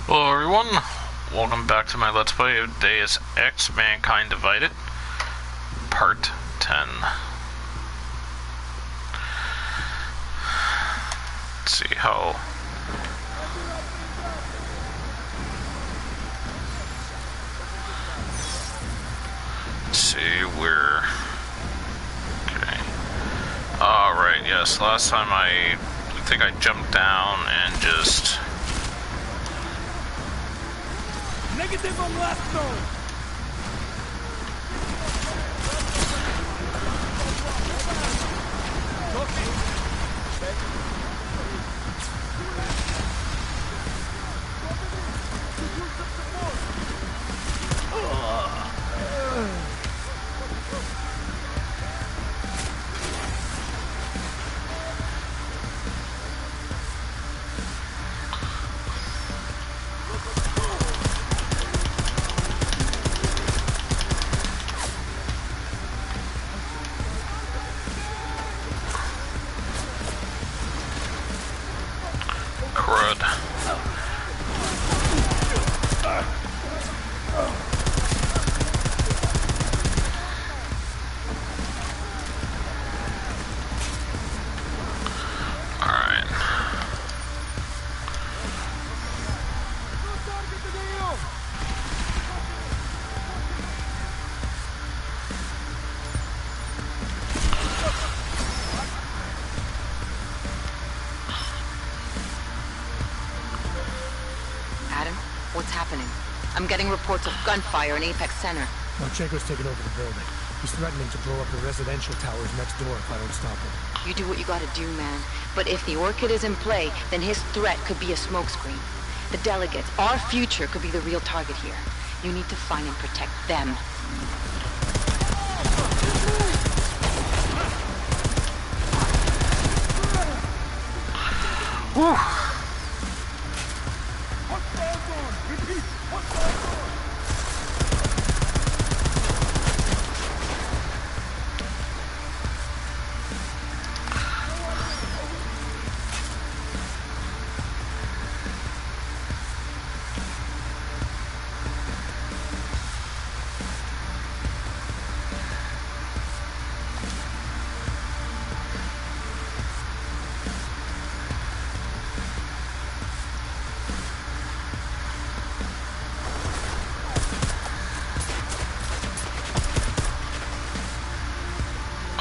Hello everyone, welcome back to my Let's Play of Deus Ex Mankind Divided, Part 10. Let's see how... Let's see where... Okay. Alright, yes, last time I think I jumped down and just... Negative on last zone! What's happening? I'm getting reports of gunfire in Apex Center. Marchenko's taken over the building. He's threatening to blow up the residential towers next door if I don't stop him. You do what you gotta do, man. But if the Orchid is in play, then his threat could be a smokescreen. The delegates, our future, could be the real target here. You need to find and protect them. Whew.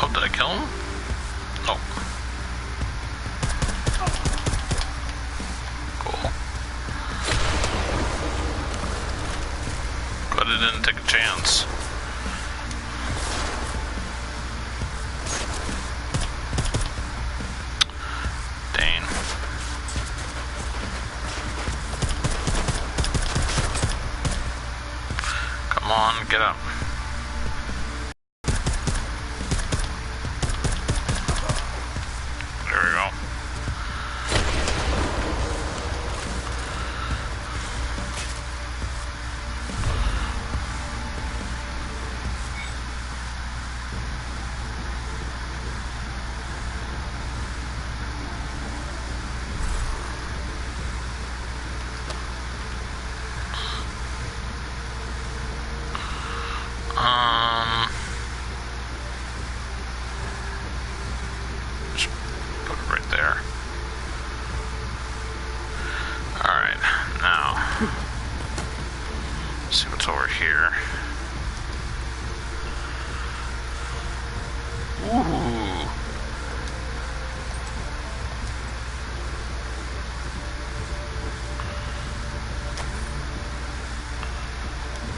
Oh, did I kill him? Oh. Cool. But it didn't take a chance. Dang. Come on, get up. Just put it right there. Alright, now, let's see what's over here. Ooh.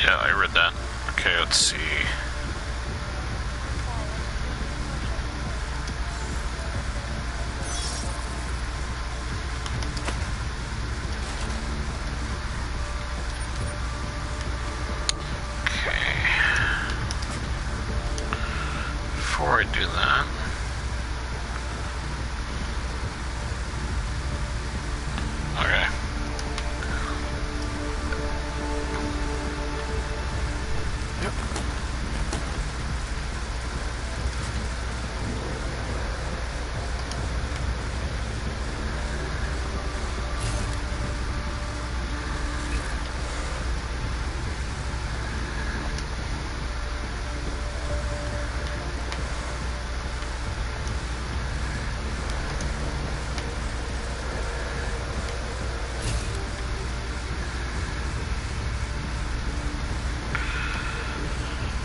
Yeah, I read that. Okay, let's see. Before I do that, okay.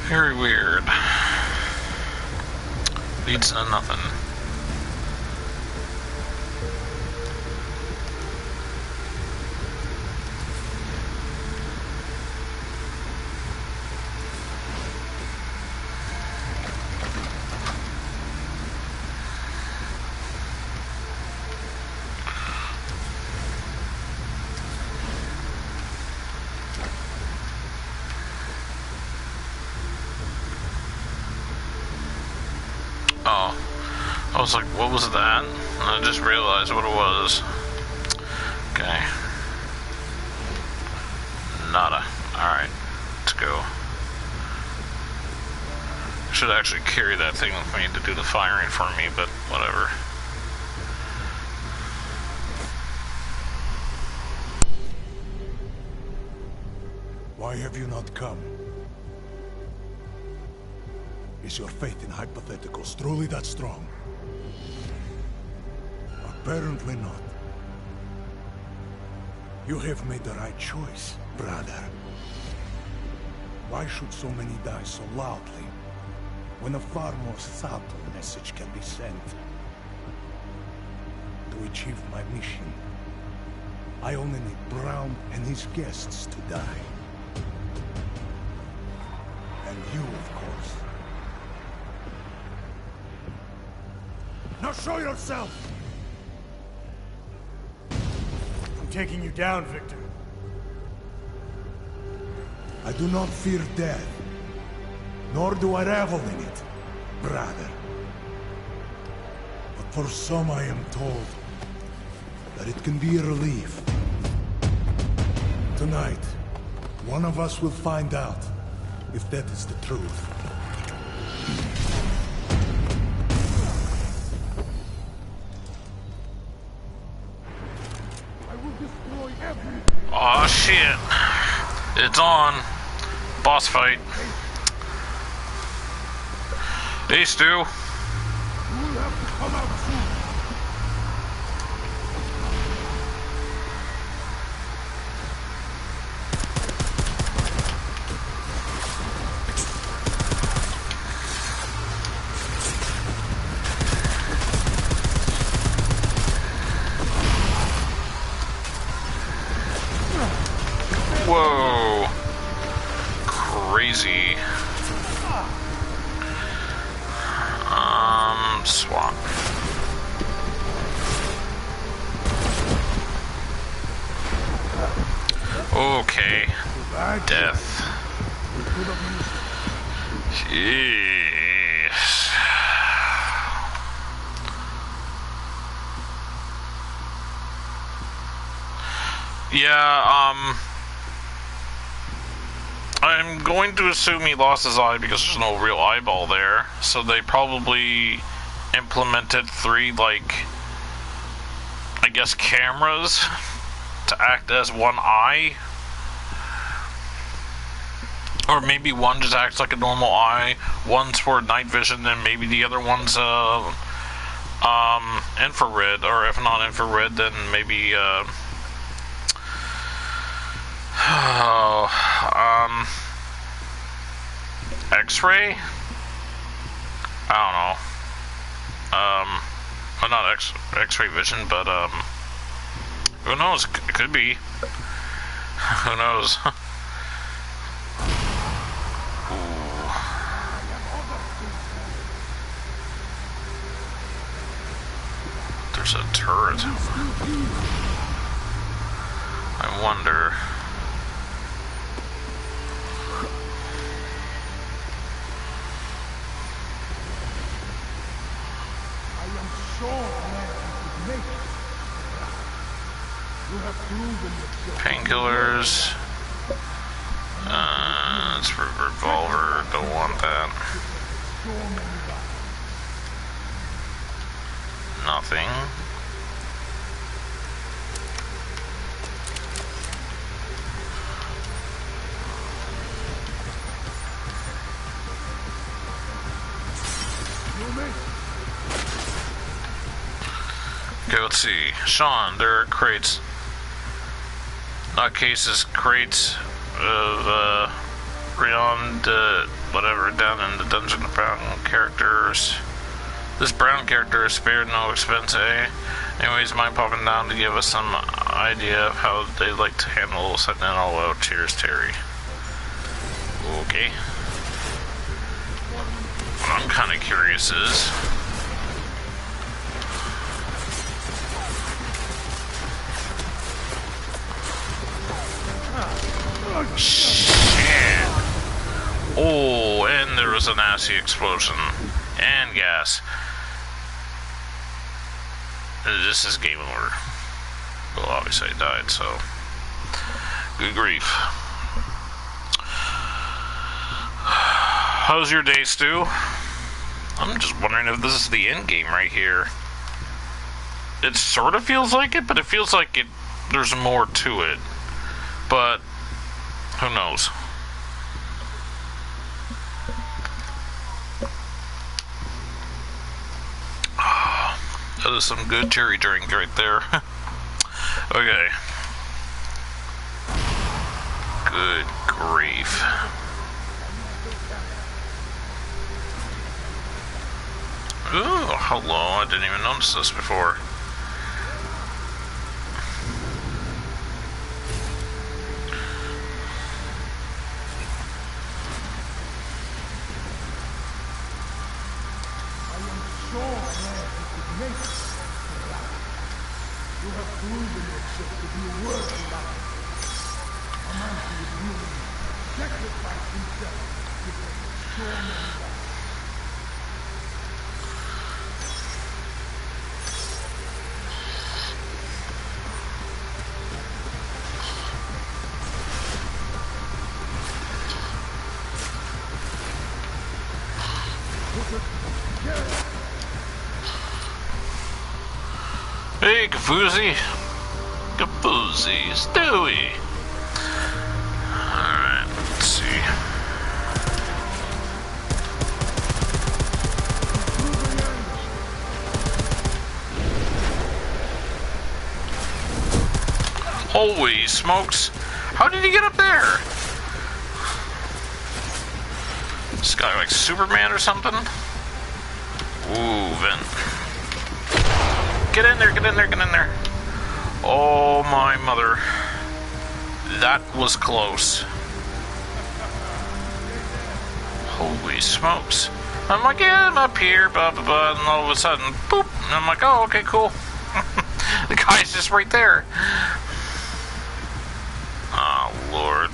Very weird. Leads to nothing. Oh, I was like, what was that? And I just realized what it was. Okay. Nada. Alright, let's go. I should actually carry that thing with me to do the firing for me, but whatever. Why have you not come? Is your faith in hypotheticals truly that strong? Apparently not. You have made the right choice, brother. Why should so many die so loudly, when a far more subtle message can be sent? To achieve my mission, I only need Brown and his guests to die. And you, of course. Now show yourself! I'm taking you down, Victor. I do not fear death, nor do I revel in it, brother. But for some I am told that it can be a relief. Tonight, one of us will find out if that is the truth. Aw, shit. It's on. Boss fight. Hey, Stu. Whoa. Crazy. Swap. Okay. Death. Jeez. Yeah, I'm going to assume he lost his eye because there's no real eyeball there. So they probably implemented 3, like, I guess cameras to act as one eye. Or maybe one just acts like a normal eye, one's for night vision, and maybe the other one's infrared, or if not infrared, then maybe X-ray? I don't know. Well, not X-ray vision, but who knows? It could be. Who knows? Ooh. There's a turret. I wonder. Painkillers. It's for revolver. Don't want that. Nothing. Okay, let's see. Sean, there are crates. Not cases, crates of beyond whatever down in the dungeon. Brown characters. This brown character is spared no expense, eh? Anyways, mind popping down to give us some idea of how they like to handle setting it all out. Cheers, Terry. Okay. What I'm kind of curious is... Shit! Oh, and there was a nasty explosion. And gas. This is game over. Well, obviously I died, so... Good grief. How's your day, Stu? I'm just wondering if this is the end game right here. It sort of feels like it, but it feels like there's more to it. But, who knows? That is some good cherry drink right there. Okay. Good grief. Ooh, hello. I didn't even notice this before. You have proven yourself to be a worthy liar. A man who would willingly sacrifice himself to protect your man. Hey, Kafoozy. Kafoozy. Stewie. Alright, let's see. Holy smokes. How did he get up there? This guy like Superman or something? Ooh, vent. Get in there, get in there, get in there. Oh my mother. That was close. Holy smokes. I'm like, yeah, I'm up here, blah, blah, blah, and all of a sudden, boop. And I'm like, oh, okay, cool. The guy's just right there. Oh, Lord.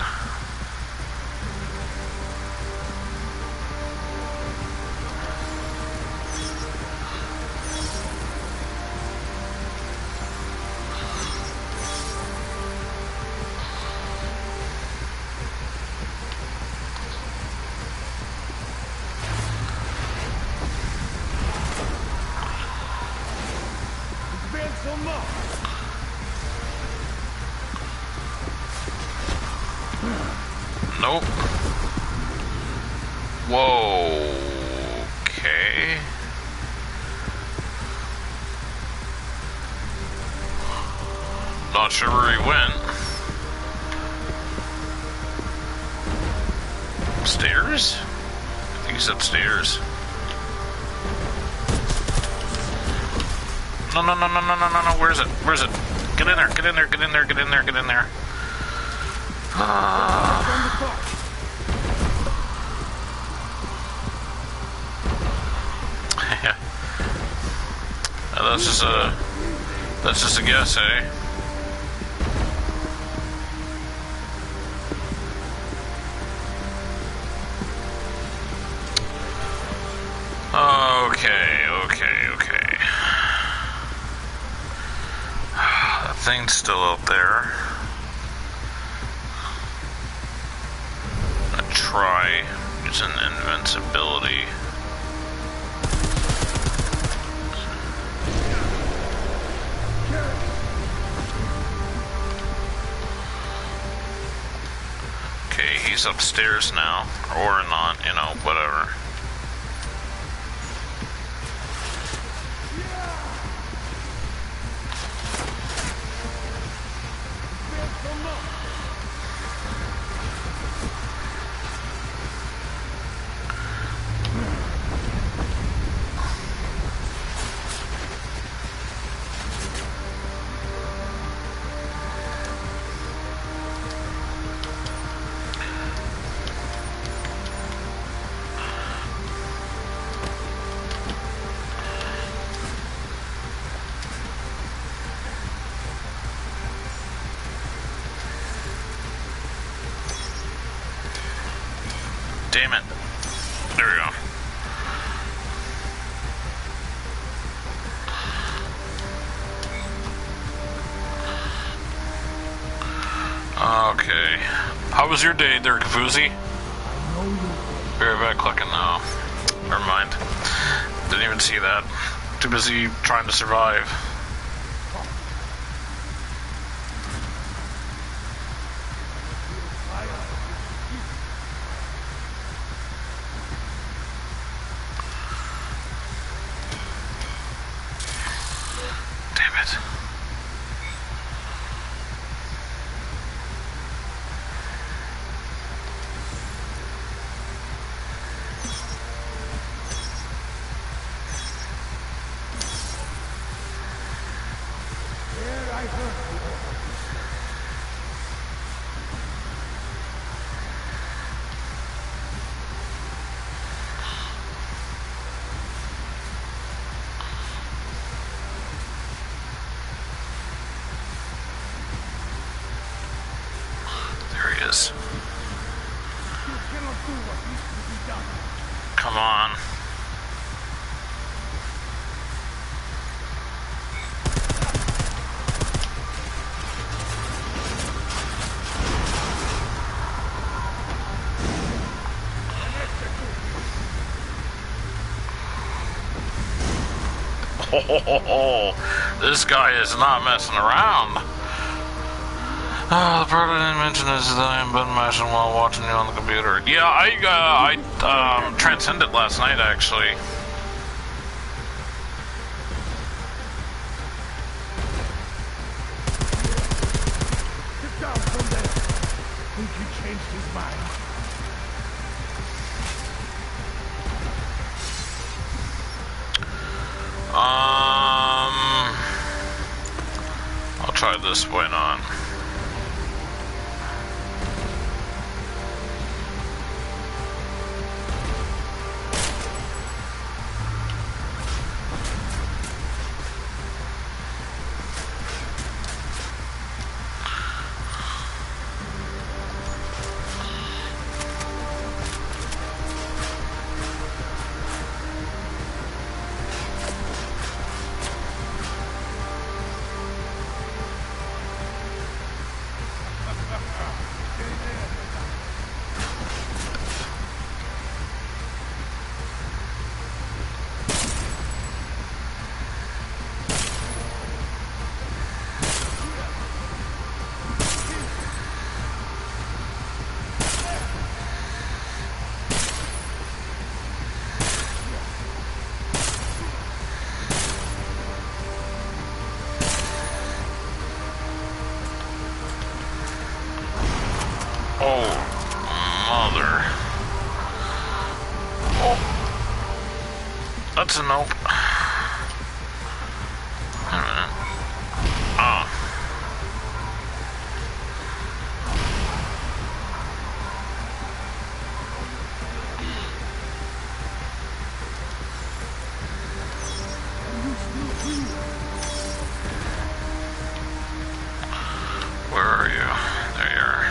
Nope. Whoa. Okay. Not sure where he went. Stairs? I think he's upstairs. No, no, no, no, no, no, no, no. Where is it? Where is it? Get in there, get in there, get in there, get in there, get in there. That's just a guess, eh? Okay. That thing's still out there. I try using invincibility. Okay, he's upstairs now, or not, you know, whatever. Damn it. There we go. Okay. How was your day there, Kafuzi? Be right back clicking now. Never mind. Didn't even see that. Too busy trying to survive. Damn it. Come on. Oh, this guy is not messing around. The part I didn't mention is that I am button mashing while watching you on the computer. Yeah, I transcended last night, actually. Get down from there. Think he changed his mind? I'll try this. Why not? That's a nope. Wait a minute. Oh. Where are you? There you are.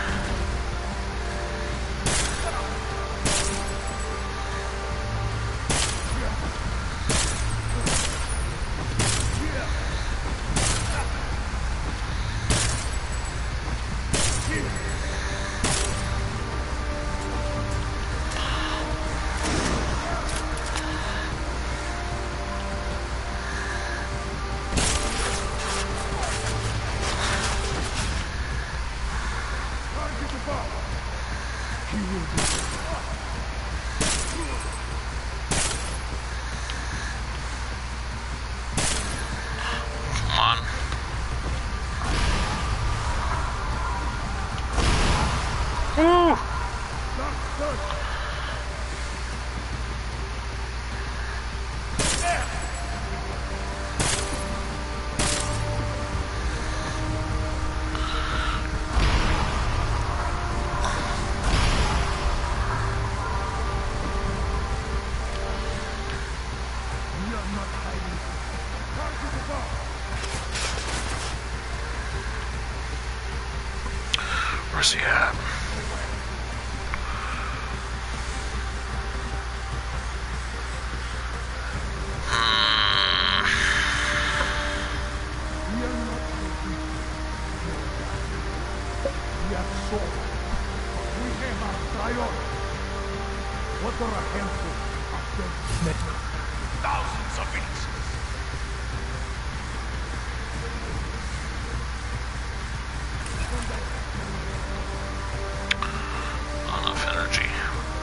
Where's he at? soul. We have our priority. What are a handful of dead men? Thousands of innocents. Not enough energy.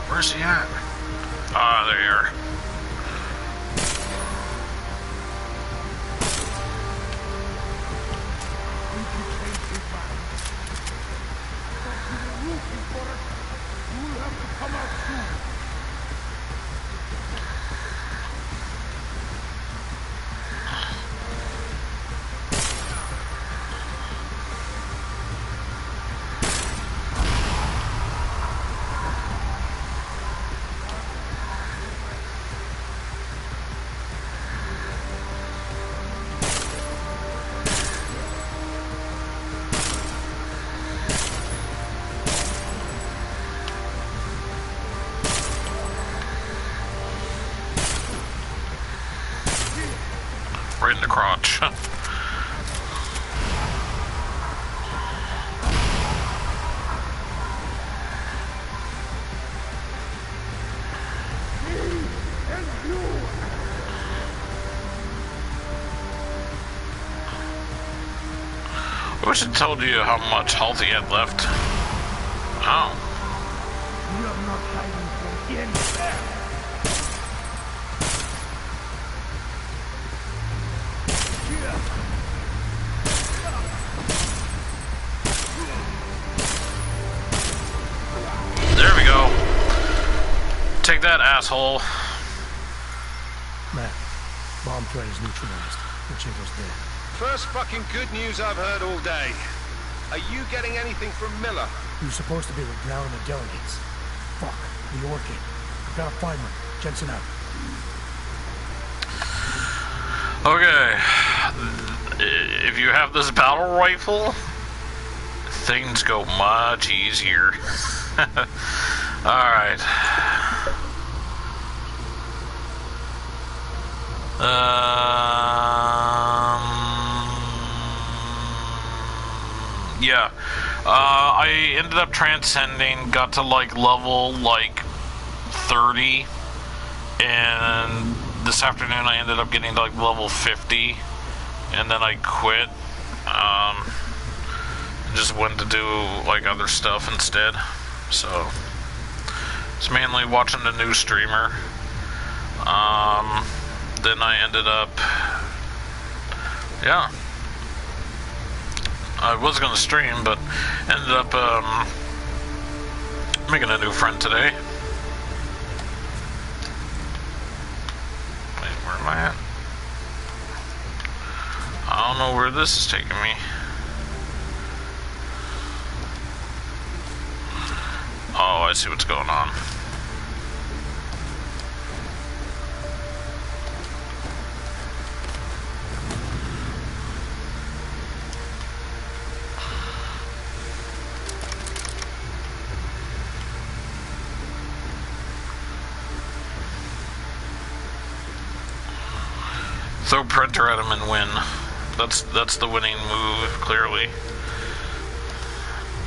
Where's he at? Ah, there you are. Right in the crotch. I wish I told you how much health he had left. Oh. You are not hiding from anything. There we go. Take that, asshole. Matt, bomb threat is neutralized. Pacheco's dead. First fucking good news I've heard all day. Are you getting anything from Miller? He was supposed to be with Brown and the delegates. Fuck, the orchid. I've got to find one. Jensen out. Okay. If you have this battle rifle, things go much easier. Alright. Yeah. I ended up transcending, got to like level like 30, and this afternoon I ended up getting to like level 50, and then I quit. Just went to do like other stuff instead. So it's mainly watching the new streamer. Then I ended up, yeah, I was gonna stream, but ended up making a new friend today. Wait, where am I at? I don't know where this is taking me. Oh, I see what's going on. Throw printer at him and win. That's the winning move, clearly.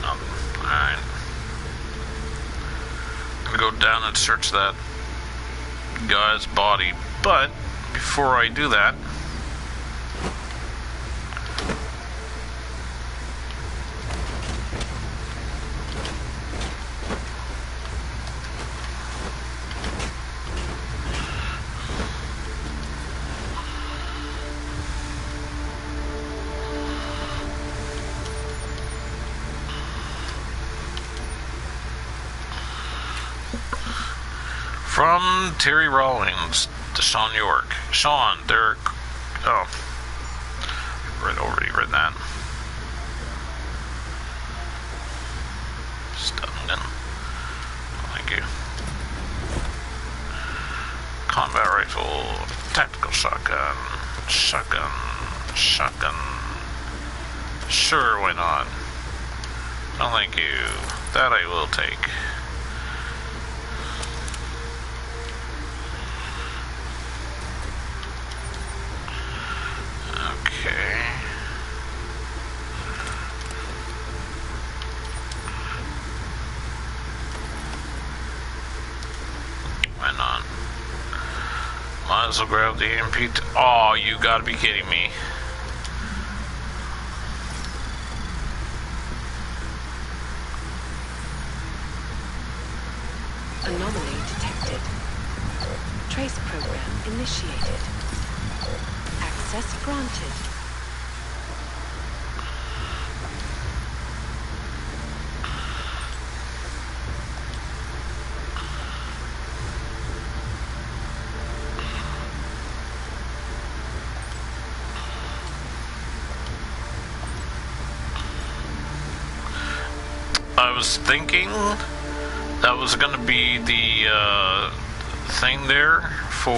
Alright. I'm gonna go down and search that guy's body, but before I do that, from Terry Rawlings to Sean York. Sean, Derek. Oh. I've already read that. Stunning. Thank you. Combat rifle. Tactical shotgun. Shotgun. Shotgun. Sure, why not? No, thank you. That I will take. Okay. Might as well grab the EMP. Oh, you gotta be kidding me. Anomaly detected. Trace program initiated. Access granted. I was thinking that was gonna be the thing there for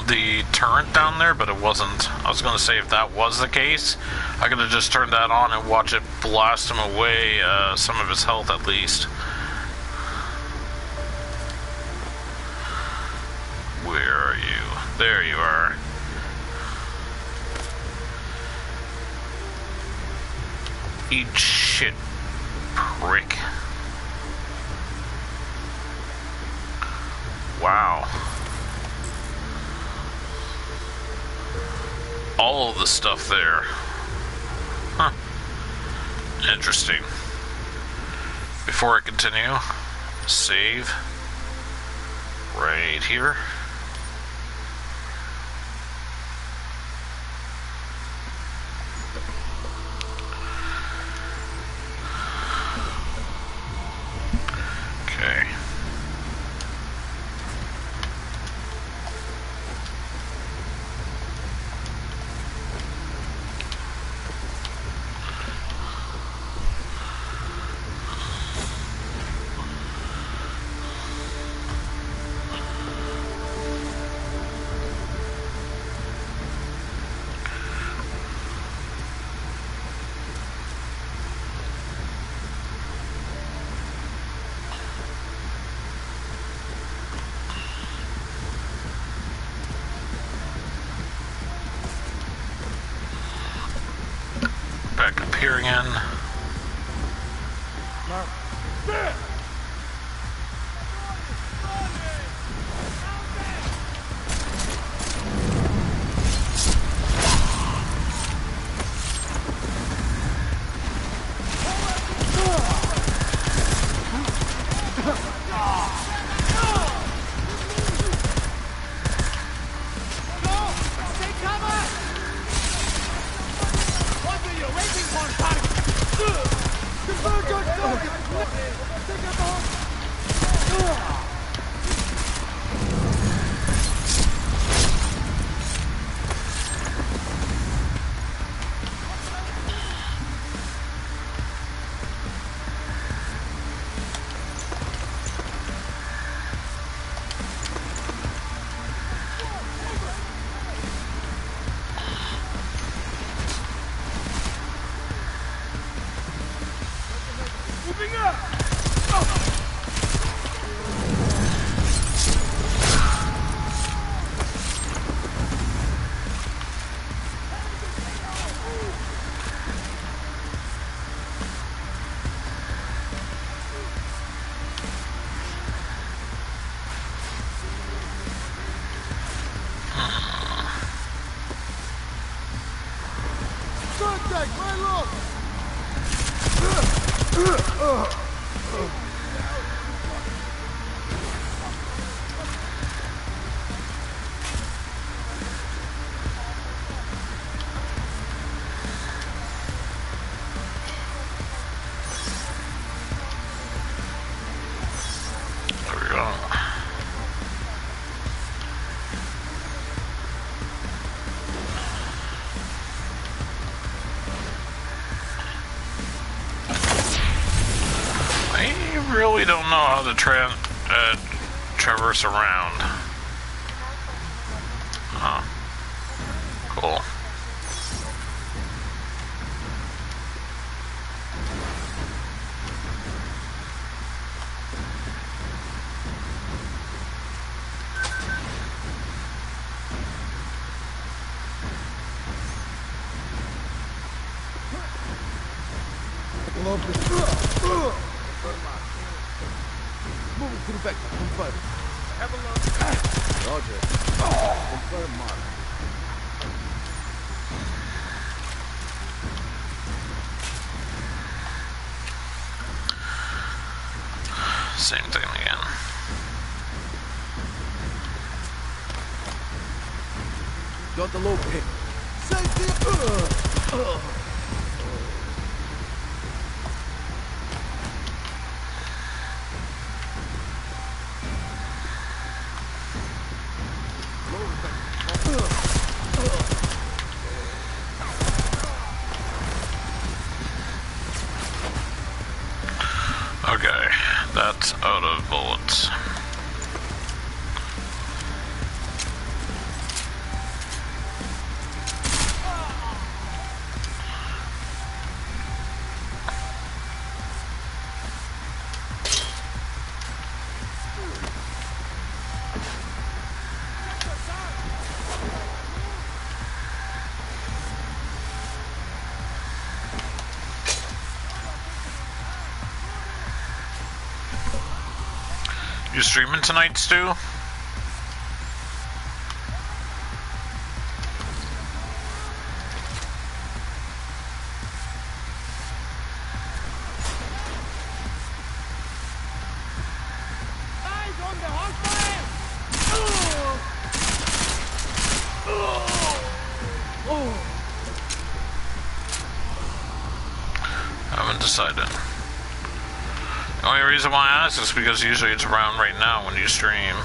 the turret down there, but it wasn't. I was gonna say if that was the case, I could have just turned that on and watch it blast him away, some of his health at least. Where are you? There you are. Eat shit, prick. Wow. All of the stuff there. Huh. Interesting. Before I continue, save right here. Okay. Back up here again. There we go. I really don't know how to traverse around. Huh. Cool. Moving to the vector. Confirm. Have a look. Roger. Confirm mark. Same thing again. Got the low pin. Safety! Okay, that's out of bullets. You streaming tonight, Stu? Haven't decided. The only reason why I ask is because usually it's around right now when you stream.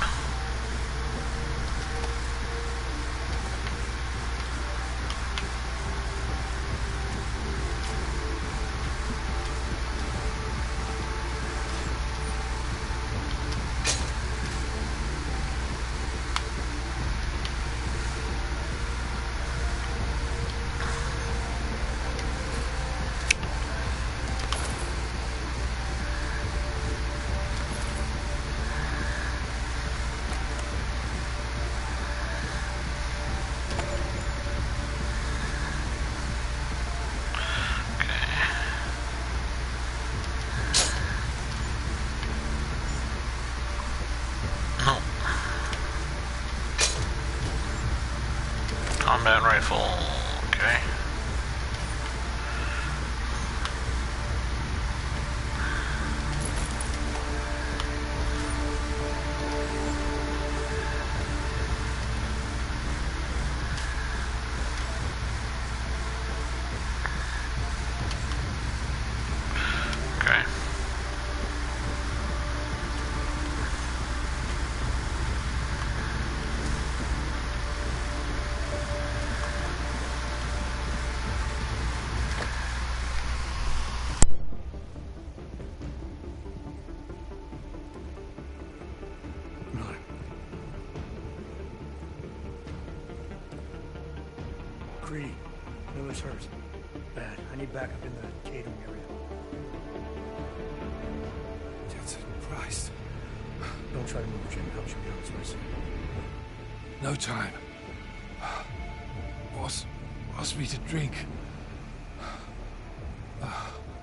Combat rifle, okay. Okay. Creed, Miller's hurt. Bad. I need backup in the catering area. Jensen, Christ. Don't try to move, Jim. Help should be on its way. No time. Boss asked me to drink.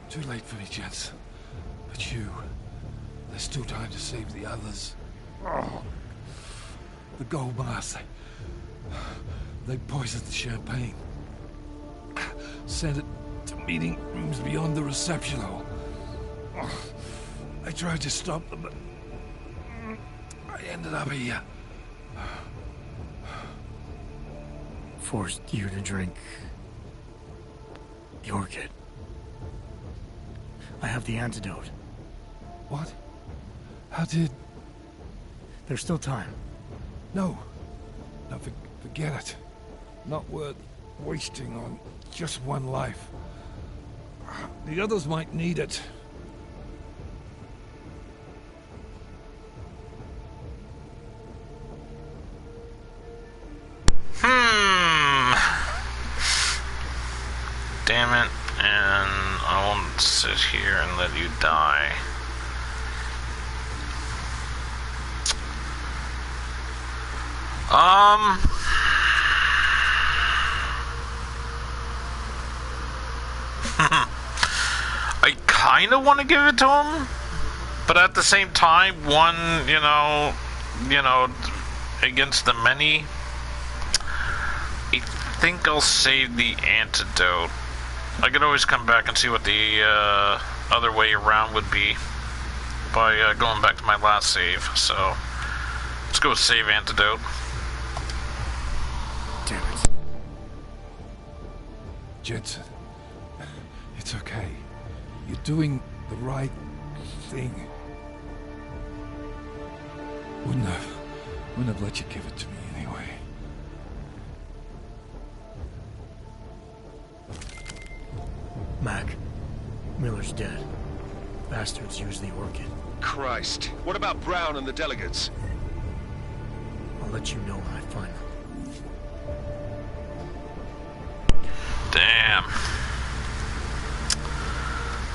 Too late for me, Jensen. But you... There's still time to save the others. The gold mask. They poisoned the champagne. Sent it to meeting rooms beyond the reception hall. I tried to stop them, but... I ended up here. Forced you to drink... the orchid. I have the antidote. What? How did... There's still time. No. No, forget it. Not worth wasting on just one life. The others might need it. Damn it, and I won't sit here and let you die. I kinda want to give it to him, But at the same time, one, you know, against the many, I think I'll save the antidote. I could always come back and see what the other way around would be by going back to my last save. So let's go with save antidote. Damn it. Jensen, it's okay. You're doing the right thing. Wouldn't have let you give it to me anyway. Mac, Miller's dead. Bastards used the orchid. Christ. What about Brown and the delegates? I'll let you know when I find them. Damn.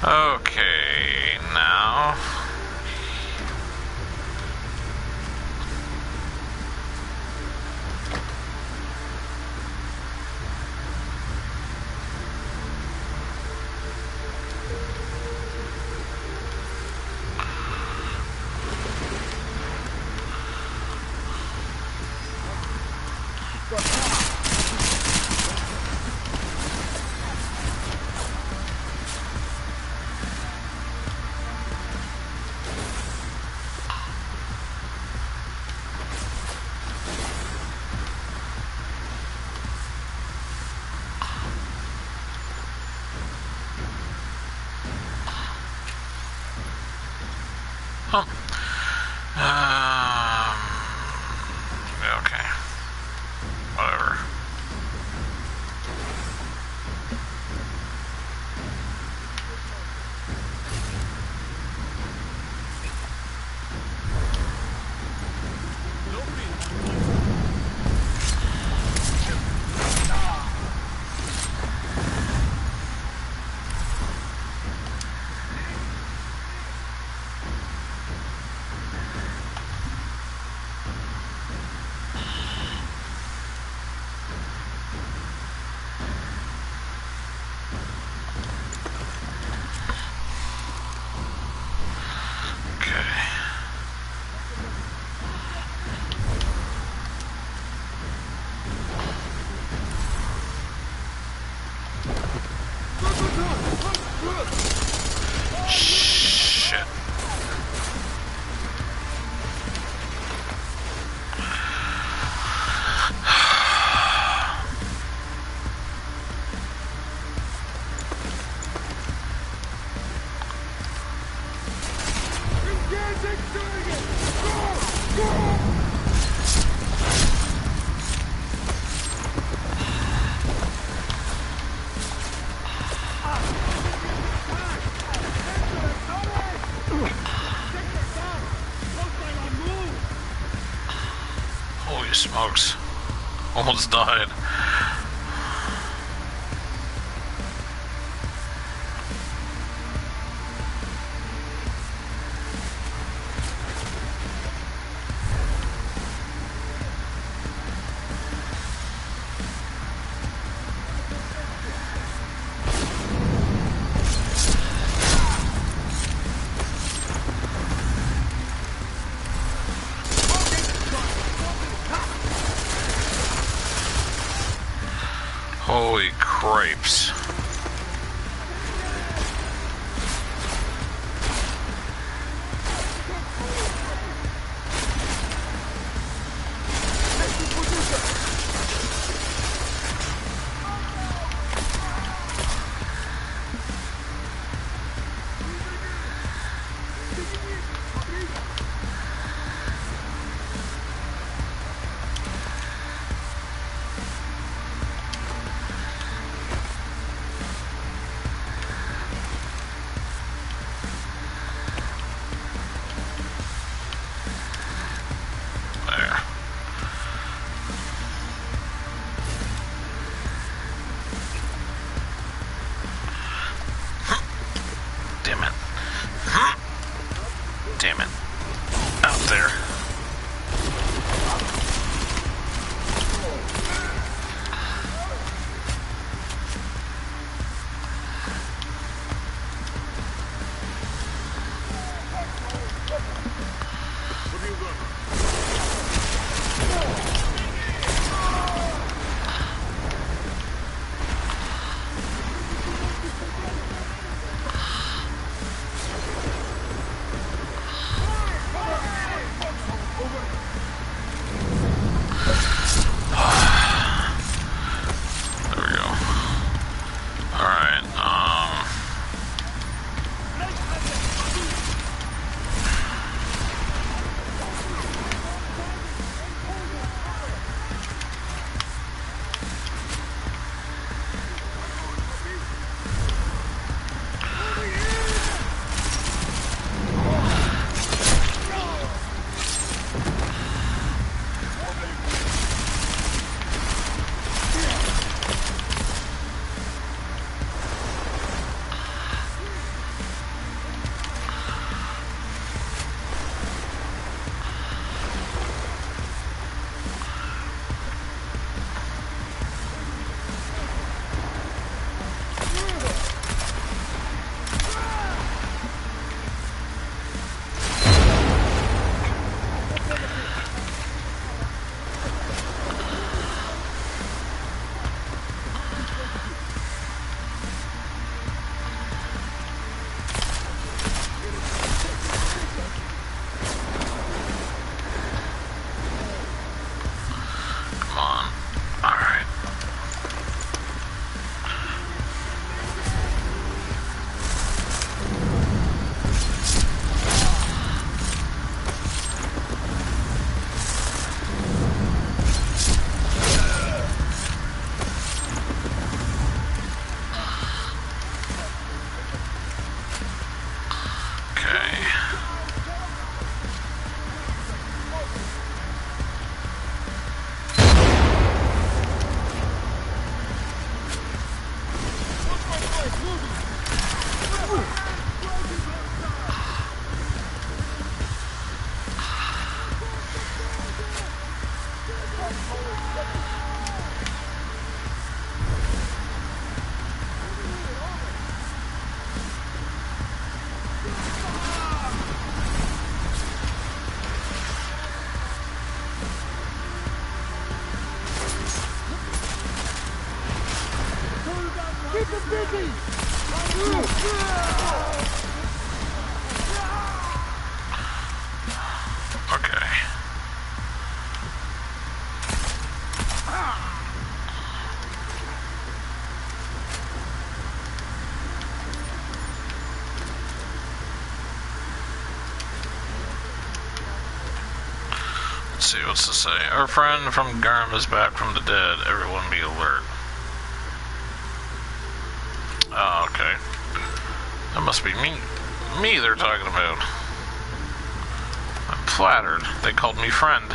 Okay, now... Okay. Whatever. Shit. Holy smokes. Almost died. Holy crapes. Damn it. Out there. Okay. Let's see, what's to say? Our friend from Garm is back from the dead. Everyone be alert. Oh, okay. That must be me they're talking about. I'm flattered. They called me friend.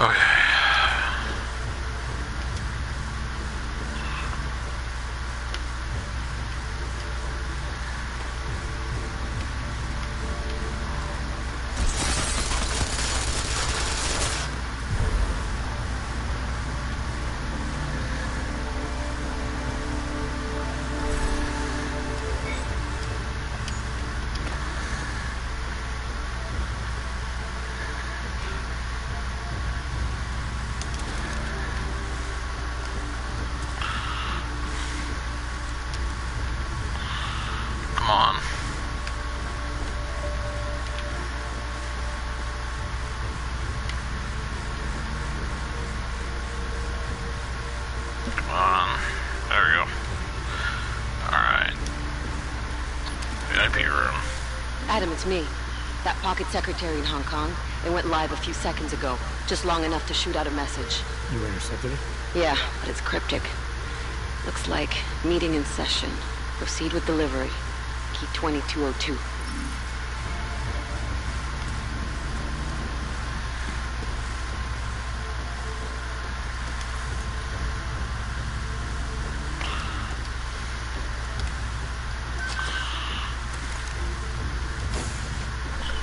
Okay. Come on. Come on. There we go. Alright. VIP room. Adam, it's me. That pocket secretary in Hong Kong. It went live a few seconds ago. Just long enough to shoot out a message. You intercepted it? Yeah, but it's cryptic. Looks like meeting in session. Proceed with delivery. Key 2202.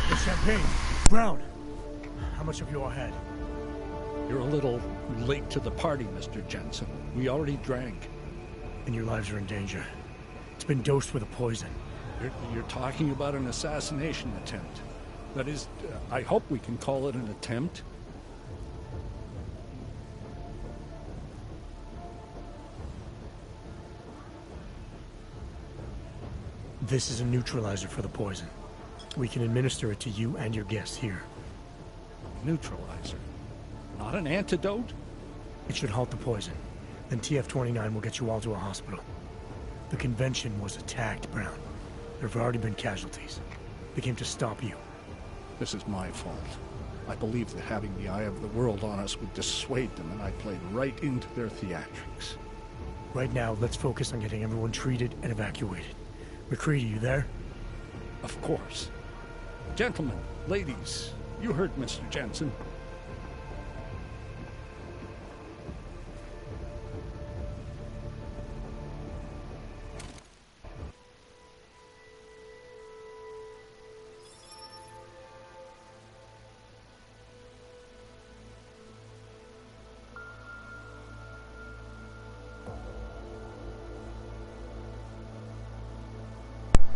Hey, Champagne. Brown. How much have you all had? You're a little late to the party, Mr. Jensen. We already drank. And your lives are in danger. It's been dosed with a poison. You're talking about an assassination attempt. That is, I hope we can call it an attempt. This is a neutralizer for the poison. We can administer it to you and your guests here. Neutralizer? Not an antidote? It should halt the poison. Then TF-29 will get you all to a hospital. The convention was attacked, Brown. There have already been casualties. They came to stop you. This is my fault. I believed that having the eye of the world on us would dissuade them, and I played right into their theatrics. Right now, let's focus on getting everyone treated and evacuated. McCready, you there? Of course. Gentlemen, ladies, you heard Mr. Jensen.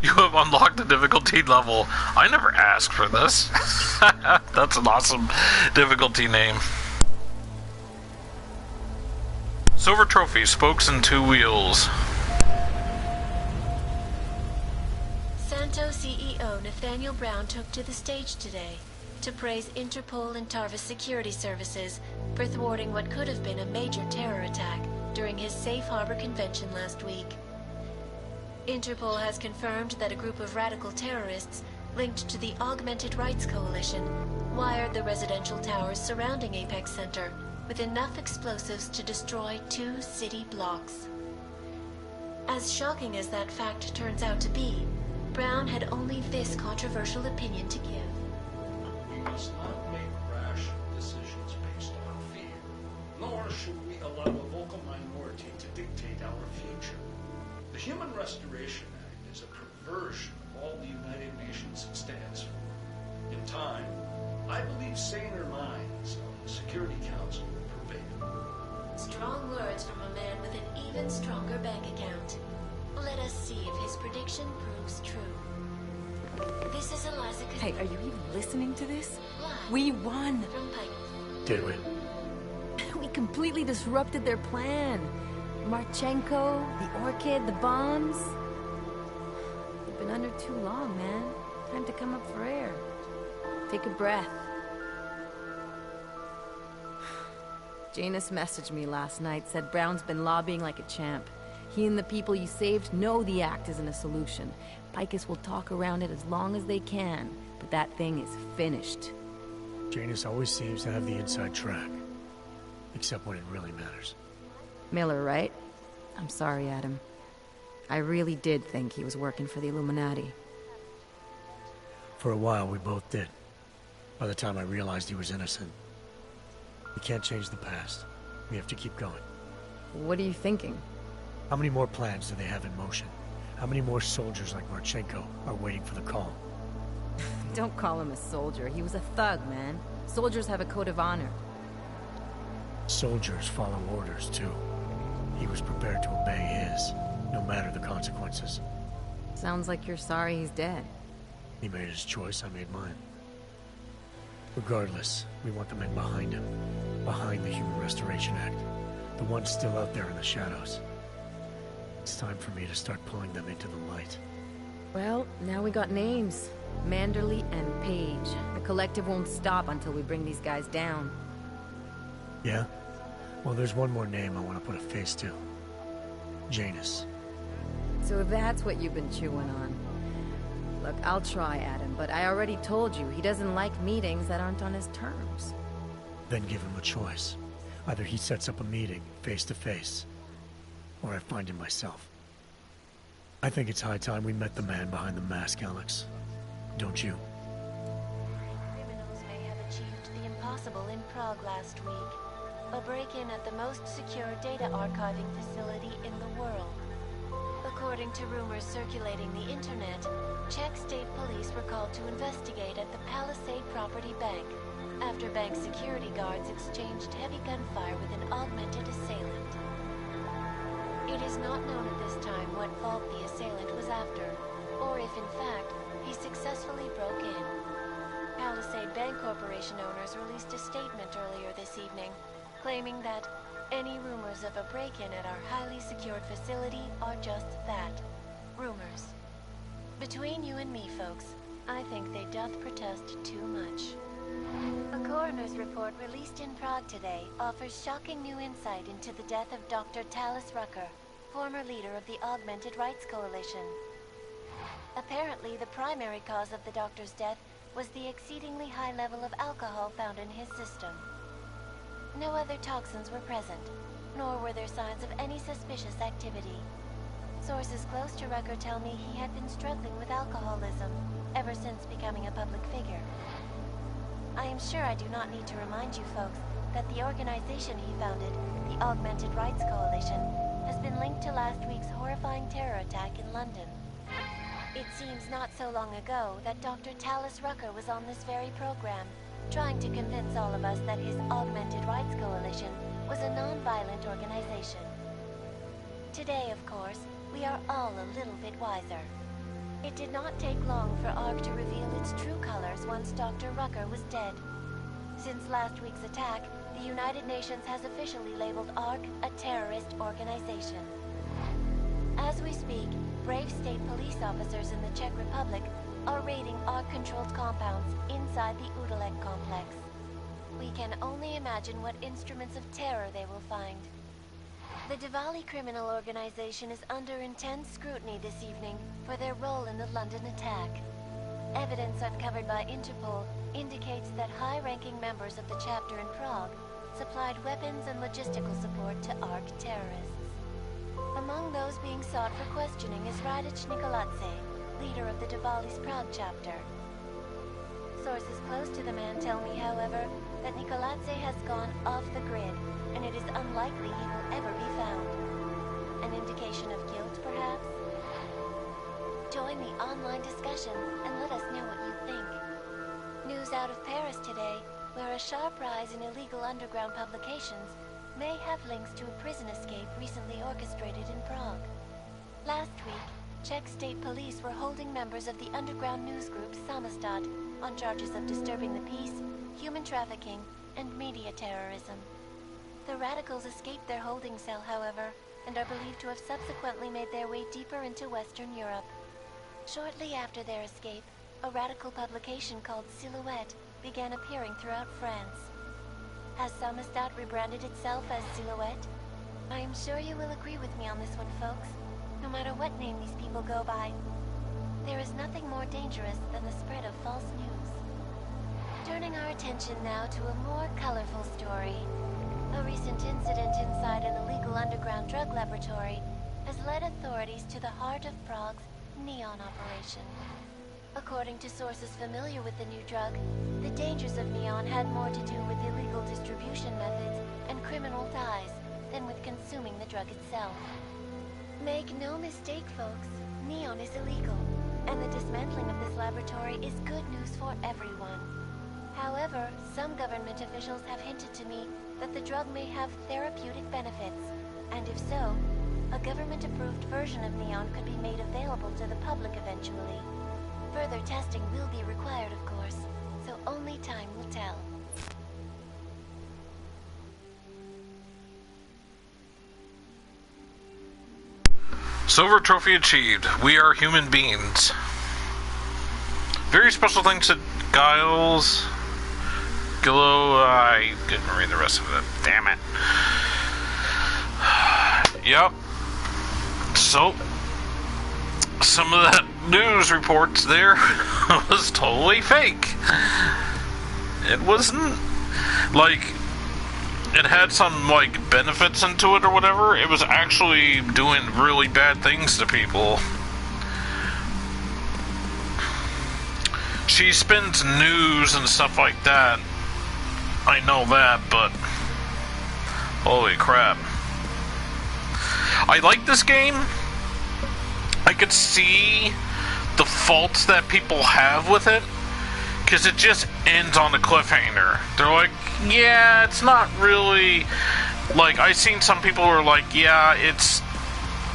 You have unlocked the difficulty level. I never asked for this. That's an awesome difficulty name. Silver trophy, spokes and two wheels. Santo CEO Nathaniel Brown took to the stage today to praise Interpol and Tarvis security services for thwarting what could have been a major terror attack during his safe harbor convention last week. Interpol has confirmed that a group of radical terrorists linked to the Augmented Rights Coalition wired the residential towers surrounding Apex Center with enough explosives to destroy 2 city blocks. As shocking as that fact turns out to be, Brown had only this controversial opinion to give. We must not make rash decisions based on fear, nor should we allow a vocal minority to dictate our future. The Human Restoration Act is a perversion of all the United Nations stands for. In time, I believe saner minds on the Security Council will prevail. Strong words from a man with an even stronger bank account. Let us see if his prediction proves true. This is Eliza. Hey, are you even listening to this? Live We won! from Pike. Did we? We completely disrupted their plan. Marchenko, the Orchid, the bombs. They've been under too long, man. Time to come up for air. Take a breath. Janus messaged me last night, said Brown's been lobbying like a champ. He and the people you saved know the act isn't a solution. Picus will talk around it as long as they can, but that thing is finished. Janus always seems to have the inside track. Except when it really matters. Miller, right? I'm sorry, Adam. I really did think he was working for the Illuminati. For a while, we both did. By the time I realized he was innocent. We can't change the past. We have to keep going. What are you thinking? How many more plans do they have in motion? How many more soldiers like Marchenko are waiting for the call? Don't call him a soldier. He was a thug, man. Soldiers have a code of honor. Soldiers follow orders, too. He was prepared to obey his, no matter the consequences. Sounds like you're sorry he's dead. He made his choice, I made mine. Regardless, we want the men behind him. Behind the Human Restoration Act. The ones still out there in the shadows. It's time for me to start pulling them into the light. Well, now we got names. Manderley and Page. The collective won't stop until we bring these guys down. Yeah? Well, there's one more name I want to put a face to. Janus. So that's what you've been chewing on. Look, I'll try, Adam, but I already told you, he doesn't like meetings that aren't on his terms. Then give him a choice. Either he sets up a meeting, face to face, or I find him myself. I think it's high time we met the man behind the mask, Alex. Don't you? Criminals may have achieved the impossible in Prague last week. A break-in at the most secure data archiving facility in the world. According to rumors circulating the internet, Czech state police were called to investigate at the Palisade Property Bank after bank security guards exchanged heavy gunfire with an augmented assailant. It is not known at this time what fault the assailant was after, or if in fact he successfully broke in. Palisade Bank Corporation owners released a statement earlier this evening, claiming that any rumors of a break-in at our highly secured facility are just that, rumors. Between you and me, folks, I think they doth protest too much. A coroner's report released in Prague today offers shocking new insight into the death of Dr. Talis Rucker, former leader of the Augmented Rights Coalition. Apparently, the primary cause of the doctor's death was the exceedingly high level of alcohol found in his system. No other toxins were present, nor were there signs of any suspicious activity. Sources close to Rucker tell me he had been struggling with alcoholism ever since becoming a public figure. I am sure I do not need to remind you folks that the organization he founded, the Augmented Rights Coalition, has been linked to last week's horrifying terror attack in London. It seems not so long ago that Dr. Talis Rucker was on this very program, trying to convince all of us that his Augmented Rights Coalition was a non-violent organization. Today, of course, we are all a little bit wiser. It did not take long for ARC to reveal its true colors once Dr. Rucker was dead. Since last week's attack, the United Nations has officially labeled ARC a terrorist organization. As we speak, brave state police officers in the Czech Republic are raiding ARC-controlled compounds inside the Udalek complex. We can only imagine what instruments of terror they will find. The Diwali criminal organization is under intense scrutiny this evening for their role in the London attack. Evidence uncovered by Interpol indicates that high-ranking members of the chapter in Prague supplied weapons and logistical support to ARC terrorists. Among those being sought for questioning is Radich Nikoladze, leader of the Diwali's Prague chapter. Sources close to the man tell me, however, that Nikoladze has gone off the grid, and it is unlikely he will ever be found. An indication of guilt, perhaps? Join the online discussion and let us know what you think. News out of Paris today, where a sharp rise in illegal underground publications may have links to a prison escape recently orchestrated in Prague. Last week, Czech state police were holding members of the underground news group Samostat on charges of disturbing the peace, human trafficking, and media terrorism. The radicals escaped their holding cell, however, and are believed to have subsequently made their way deeper into Western Europe. Shortly after their escape, a radical publication called Silhouette began appearing throughout France. Has Samostat rebranded itself as Silhouette? I am sure you will agree with me on this one, folks. No matter what name these people go by, there is nothing more dangerous than the spread of false news. Turning our attention now to a more colorful story. A recent incident inside an illegal underground drug laboratory has led authorities to the heart of Prague's Neon operation. According to sources familiar with the new drug, the dangers of Neon had more to do with illegal distribution methods and criminal ties than with consuming the drug itself. Make no mistake, folks, Neon is illegal, and the dismantling of this laboratory is good news for everyone. However, some government officials have hinted to me that the drug may have therapeutic benefits, and if so, a government-approved version of Neon could be made available to the public eventually. Further testing will be required, of course, so only time will tell. Silver trophy achieved. We are human beings. Very special thanks to Giles. Gillo, I didn't read the rest of it. Damn it. Yep. So, some of that news reports there was totally fake. It wasn't like it had some like benefits into it or whatever. It was actually doing really bad things to people. She spins news and stuff like that. I know that, but holy crap. I like this game. I could see the faults that people have with it, because it just ends on a cliffhanger. They're like, yeah, it's not really, like, I've seen some people who are like, yeah, it's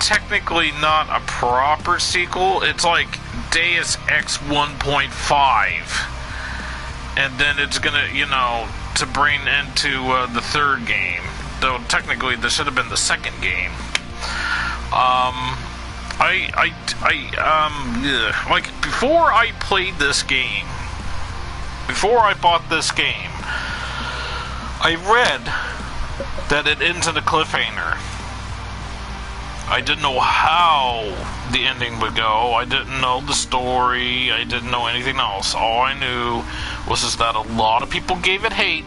technically not a proper sequel. It's like Deus Ex 1.5. And then it's gonna, you know, to bring into the third game. Though technically this should have been the second game. Like, before I played this game, before I bought this game, I read that it ends in a cliffhanger. I didn't know how the ending would go. I didn't know the story. I didn't know anything else. All I knew was that a lot of people gave it hate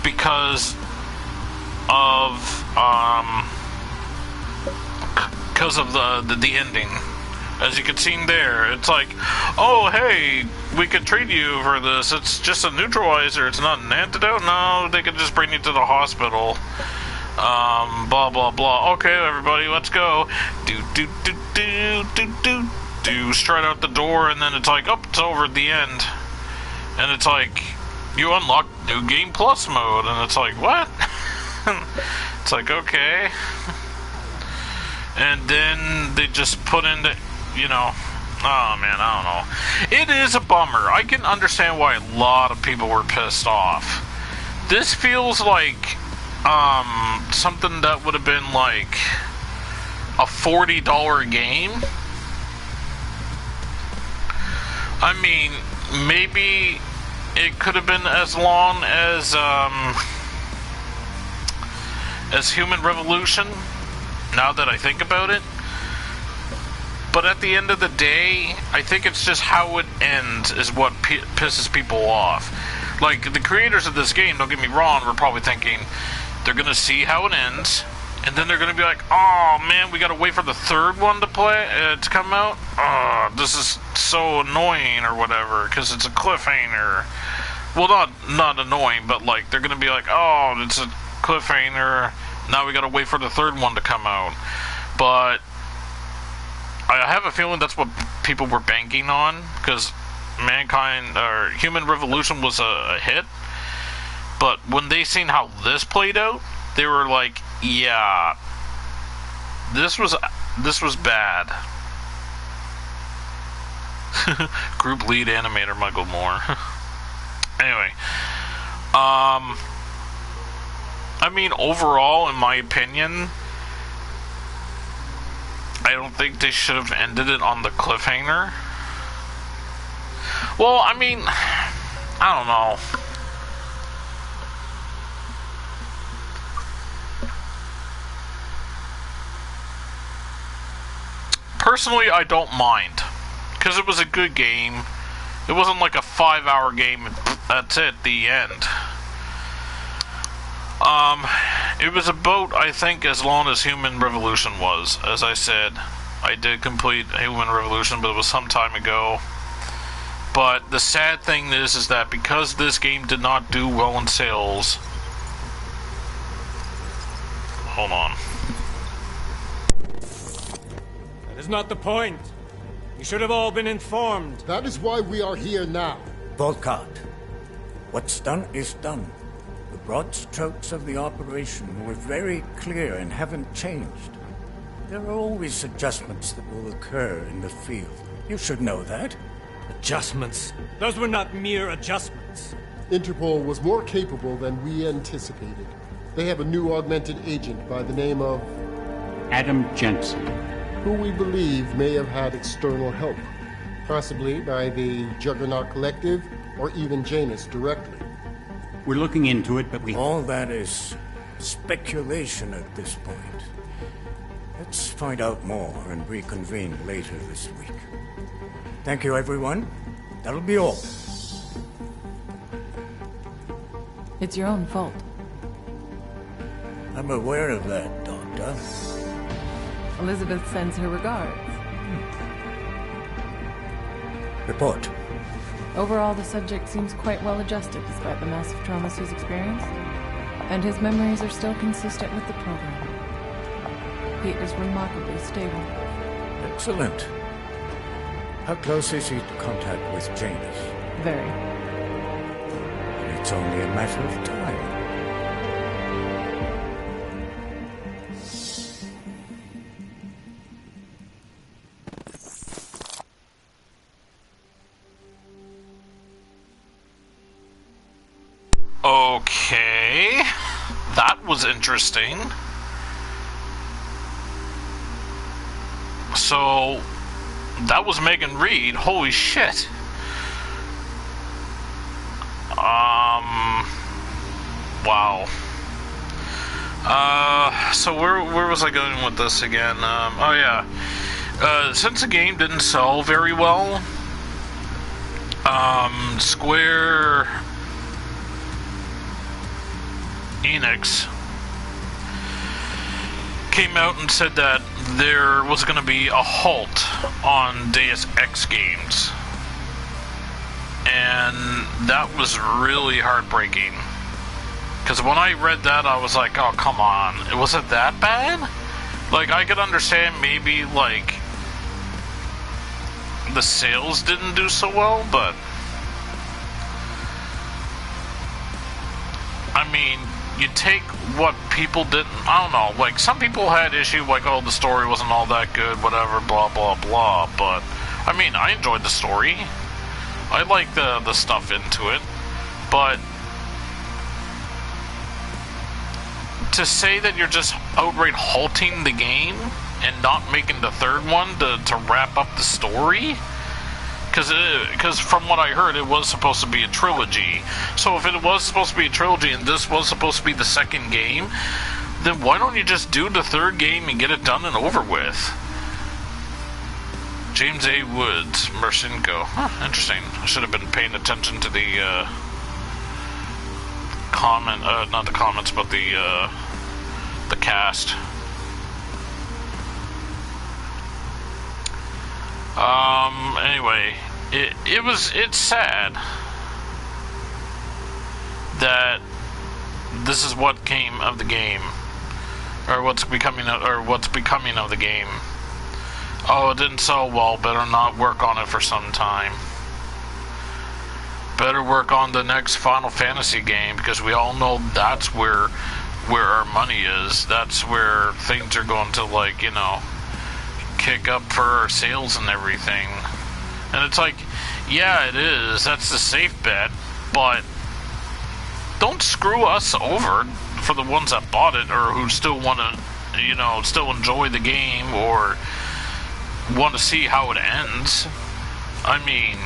because of the ending. As you can see there, it's like, oh, hey, we could treat you for this. It's just a neutralizer. It's not an antidote. No, they could just bring you to the hospital. Blah, blah, blah. Okay, everybody, let's go. Do. Straight out the door, and then it's like, oh, it's over at the end. And it's like, you unlock New Game Plus mode. And it's like, what? It's like, okay. And then they just put in the, you know, oh man, I don't know. It is a bummer. I can understand why a lot of people were pissed off. This feels like something that would have been like a $40 game. I mean, maybe it could have been as long as Human Revolution, now that I think about it. But at the end of the day, I think it's just how it ends is what pisses people off. Like, the creators of this game, don't get me wrong, were probably thinking they're gonna see how it ends, and then they're gonna be like, oh man, we gotta wait for the third one to to come out? Oh, this is so annoying, or whatever, because it's a cliffhanger. Well, not annoying, but like, they're gonna be like, oh, it's a cliffhanger, now we gotta wait for the third one to come out. But I have a feeling that's what people were banking on, because Human Revolution was a hit. But when they seen how this played out, they were like, yeah, this was bad. Group lead animator Michael Moore. Anyway, I mean, overall, in my opinion, I don't think they should have ended it on the cliffhanger. Well, I mean, I don't know. Personally, I don't mind, because it was a good game. It wasn't like a 5-hour game and that's it, the end. It was about, I think, as long as Human Revolution was. As I said, I did complete Human Revolution, but it was some time ago. But the sad thing is that because this game did not do well in sales... Hold on. That is not the point. You should have all been informed. That is why we are here now. Volkart, what's done is done. The broad strokes of the operation were very clear and haven't changed. There are always adjustments that will occur in the field. You should know that. Adjustments? Those were not mere adjustments. Interpol was more capable than we anticipated. They have a new augmented agent by the name of... Adam Jensen. Who we believe may have had external help. Possibly by the Juggernaut Collective, or even Janus directly. We're looking into it, but All that is speculation at this point. Let's find out more and reconvene later this week. Thank you, everyone. That'll be all. It's your own fault. I'm aware of that, Doctor. Elizabeth sends her regards. Report. Overall, the subject seems quite well adjusted despite the massive traumas he's experienced. And his memories are still consistent with the program. He is remarkably stable. Excellent. How close is he to contact with Janus? Very. It's only a matter of time. Okay, that was interesting. So, that was Megan Reed. Holy shit. Wow. So where was I going with this again? Oh yeah. Since the game didn't sell very well, Square Enix came out and said that there was going to be a halt on Deus Ex games. And that was really heartbreaking. Because when I read that, I was like, oh, come on. Was it that bad? Like, I could understand maybe, like, the sales didn't do so well, but... I mean, you take what people didn't... I don't know, like, some people had issue, like, oh, the story wasn't all that good, whatever, blah, blah, blah, but... I mean, I enjoyed the story. I like the stuff into it, but... to say that you're just outright halting the game and not making the third one to wrap up the story, because from what I heard, it was supposed to be a trilogy. So if it was supposed to be a trilogy and this was supposed to be the second game, then why don't you just do the third game and get it done and over with? James A. Woods, Mercinko. Huh, interesting. I should have been paying attention to the not the comments, but the cast. Anyway, it's sad that this is what came of the game, or what's becoming of the game. Oh, it didn't sell well, better not work on it for some time. Better work on the next Final Fantasy game, because we all know that's where our money is. That's where things are going to, like, you know, kick up for our sales and everything. And it's like, yeah, it is. That's the safe bet, but don't screw us over for the ones that bought it or who still want to, you know, still enjoy the game or want to see how it ends. I mean,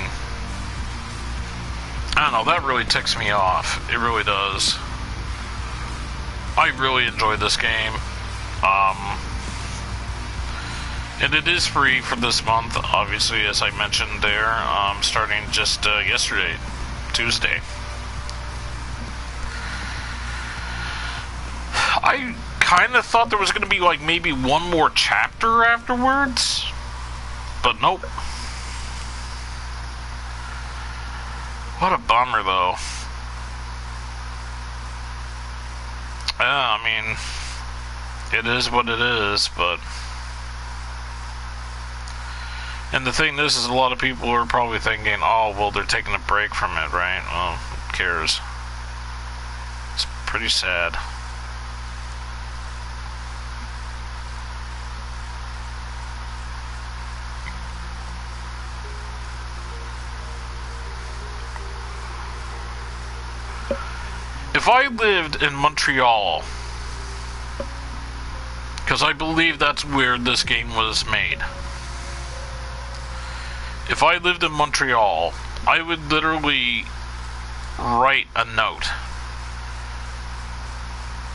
I don't know, that really ticks me off. It really does. I really enjoy this game. And it is free for this month, obviously, as I mentioned there, starting just yesterday, Tuesday. I kind of thought there was going to be, like, maybe one more chapter afterwards, but nope. What a bummer, though. Yeah, I mean, it is what it is, but... And the thing is a lot of people are probably thinking, oh, well, they're taking a break from it, right? Well, who cares? It's pretty sad. If I lived in Montreal, because I believe that's where this game was made. If I lived in Montreal, I would literally write a note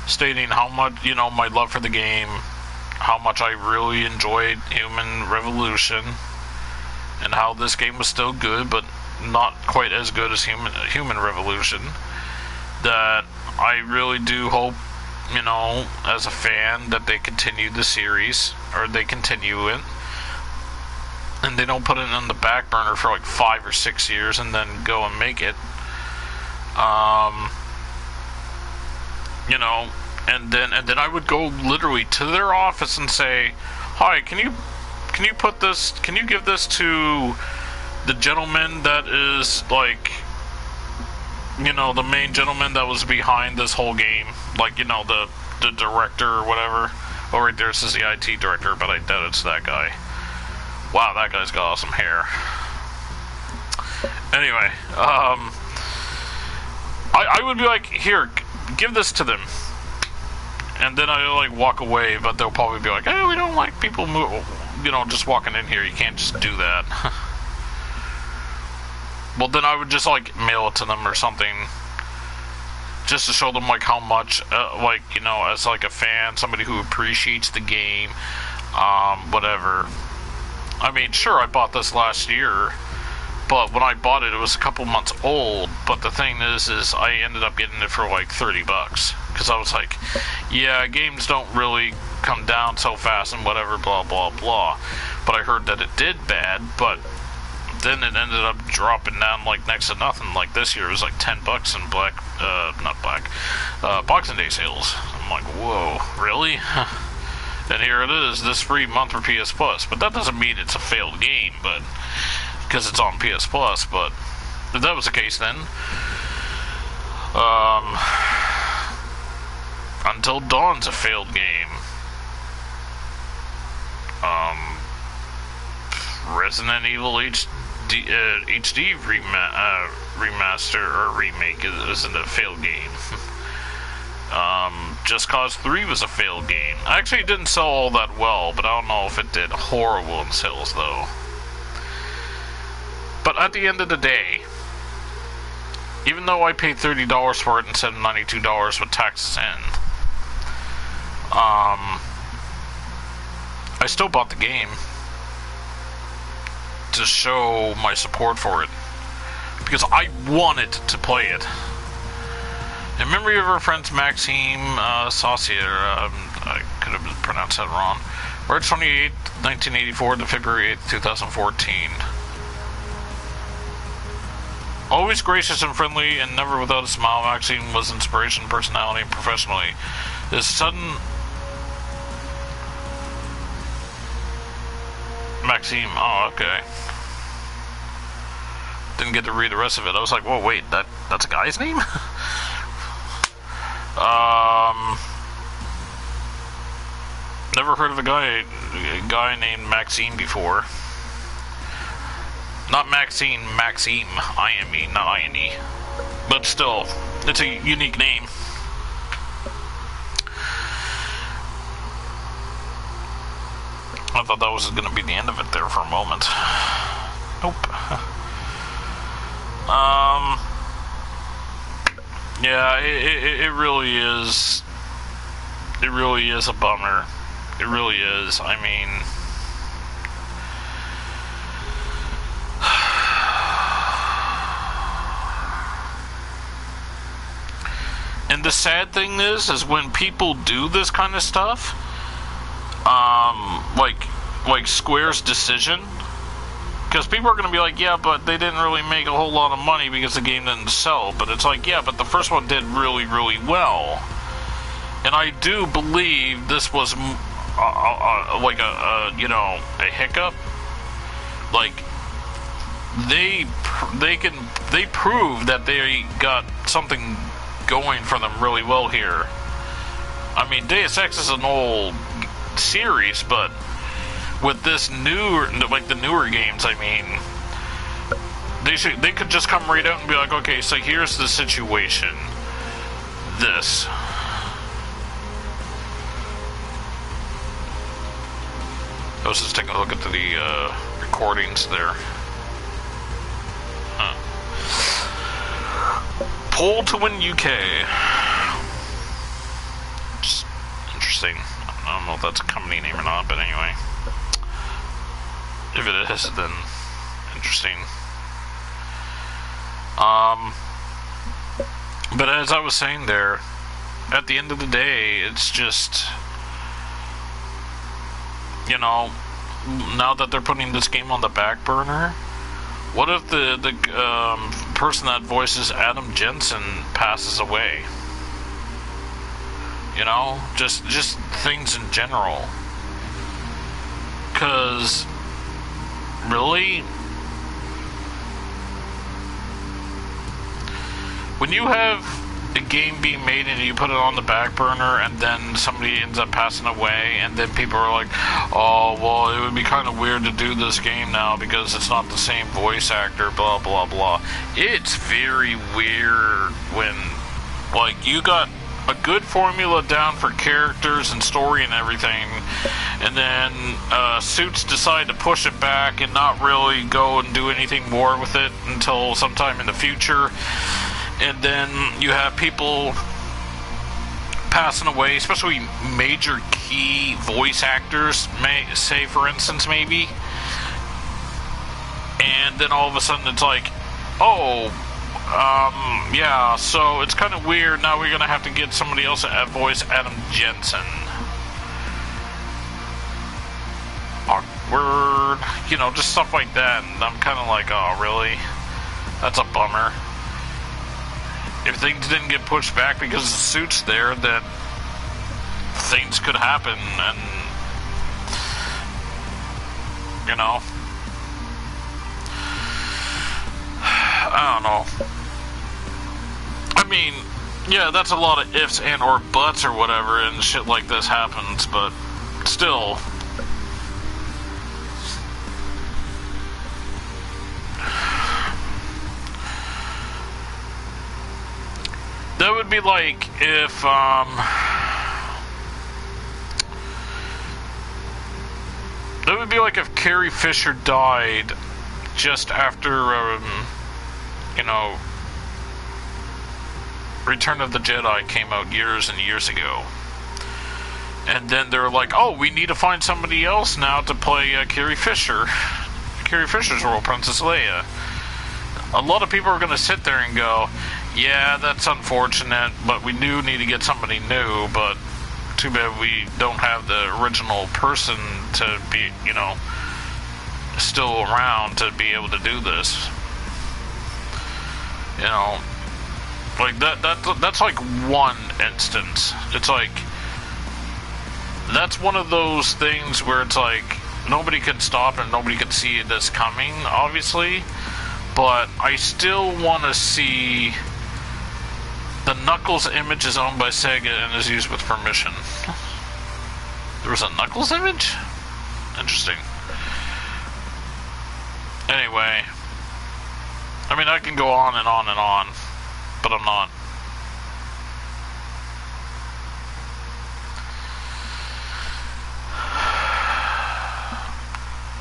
stating how much, you know, my love for the game, how much I really enjoyed Human Revolution, and how this game was still good, but not quite as good as Human Revolution. That I really do hope, you know, as a fan, that they continue the series, or they continue it, and they don't put it on the back burner for like 5 or 6 years and then go and make it. You know, and then I would go literally to their office and say, "Hi, can you give this to the gentleman that is, like, you know, the main gentleman that was behind this whole game, like, you know, the director or whatever." Oh, right there says the IT director, but I doubt it's that guy. Wow, that guy's got awesome hair. Anyway, I would be like, here, give this to them. And then I would, like, walk away, but they'll probably be like, hey, we don't like people you know, just walking in here. You can't just do that. Well, then I would just, like, mail it to them or something, just to show them, like, how much, like, you know, as, like, a fan, somebody who appreciates the game, whatever. I mean, sure, I bought this last year, but when I bought it, it was a couple months old, but the thing is I ended up getting it for, like, $30, because I was like, yeah, games don't really come down so fast and whatever, blah, blah, blah, but I heard that it did bad, but then it ended up dropping down, like, next to nothing. Like, this year it was like $10 in Boxing Day sales. I'm like, whoa, really? And here it is, this free month for PS Plus. But that doesn't mean it's a failed game, but because it's on PS Plus. But if that was the case, then Until Dawn's a failed game. Resident Evil HD remaster or remake isn't a failed game. Just Cause 3 was a failed game. Actually, it didn't sell all that well, but I don't know if it did horrible in sales, though. But at the end of the day, even though I paid $30 for it instead of $92 with taxes in, I still bought the game to show my support for it, because I wanted to play it. In memory of our friends Maxime Saucier, I could have pronounced that wrong. March 28, 1984 to February 8, 2014. Always gracious and friendly and never without a smile, Maxime was inspiration, personality, and professionally. His sudden... Maxime, oh, okay. Didn't get to read the rest of it. I was like, whoa, wait, that's a guy's name? Never heard of a guy named Maxime before. Not Maxine, Maxime, I-M-E, not I-N-E. But still, it's a unique name. I thought that was going to be the end of it there for a moment. Nope. Yeah, it really is. It really is a bummer. It really is. I mean, and the sad thing is when people do this kind of stuff, like Square's decision, because people are going to be like, yeah, but they didn't really make a whole lot of money because the game didn't sell. But it's like, yeah, but the first one did really, really well. And I do believe this was like a hiccup. Like, they proved that they got something going for them really well here. I mean, Deus Ex is an old series, but with this newer, like the newer games, I mean, they could just come right out and be like, okay, so here's the situation. This. I was just taking a look at the recordings there. Poll to Win UK. Just interesting. I don't know if that's a company name or not, but anyway. If it is, then interesting. But as I was saying there, at the end of the day, it's just, you know, now that they're putting this game on the back burner, what if the person that voices Adam Jensen passes away? You know, just things in general. 'Cause really, when you have a game being made and you put it on the back burner and then somebody ends up passing away and then people are like, oh, well, it would be kind of weird to do this game now because it's not the same voice actor, blah, blah, blah. It's very weird when, like, you got a good formula down for characters and story and everything, and then Suits decide to push it back and not really go and do anything more with it until sometime in the future. And then you have people passing away, especially major key voice actors, say for instance, maybe. And then all of a sudden it's like, oh, yeah, so it's kind of weird. Now we're going to have to get somebody else to voice Adam Jensen. Awkward. You know, just stuff like that. And I'm kind of like, oh, really? That's a bummer. If things didn't get pushed back because the Suit's there, then things could happen, and, you know, I don't know. I mean, yeah, that's a lot of ifs and or buts or whatever, and shit like this happens, but still. That would be like if, that would be like if Carrie Fisher died just after, you know, Return of the Jedi came out years and years ago. And then they're like, oh, we need to find somebody else now to play Carrie Fisher. Carrie Fisher's role, Princess Leia. A lot of people are going to sit there and go, Yeah, that's unfortunate, but we do need to get somebody new, but too bad we don't have the original person to be, you know, still around to be able to do this. You know, like that's like one instance. It's like, that's one of those things where it's like, nobody can stop and nobody can see this coming, obviously, but I still want to see. The Knuckles image is owned by Sega and is used with permission. There was a Knuckles image? Interesting. Anyway. I mean, I can go on and on and on, but I'm not.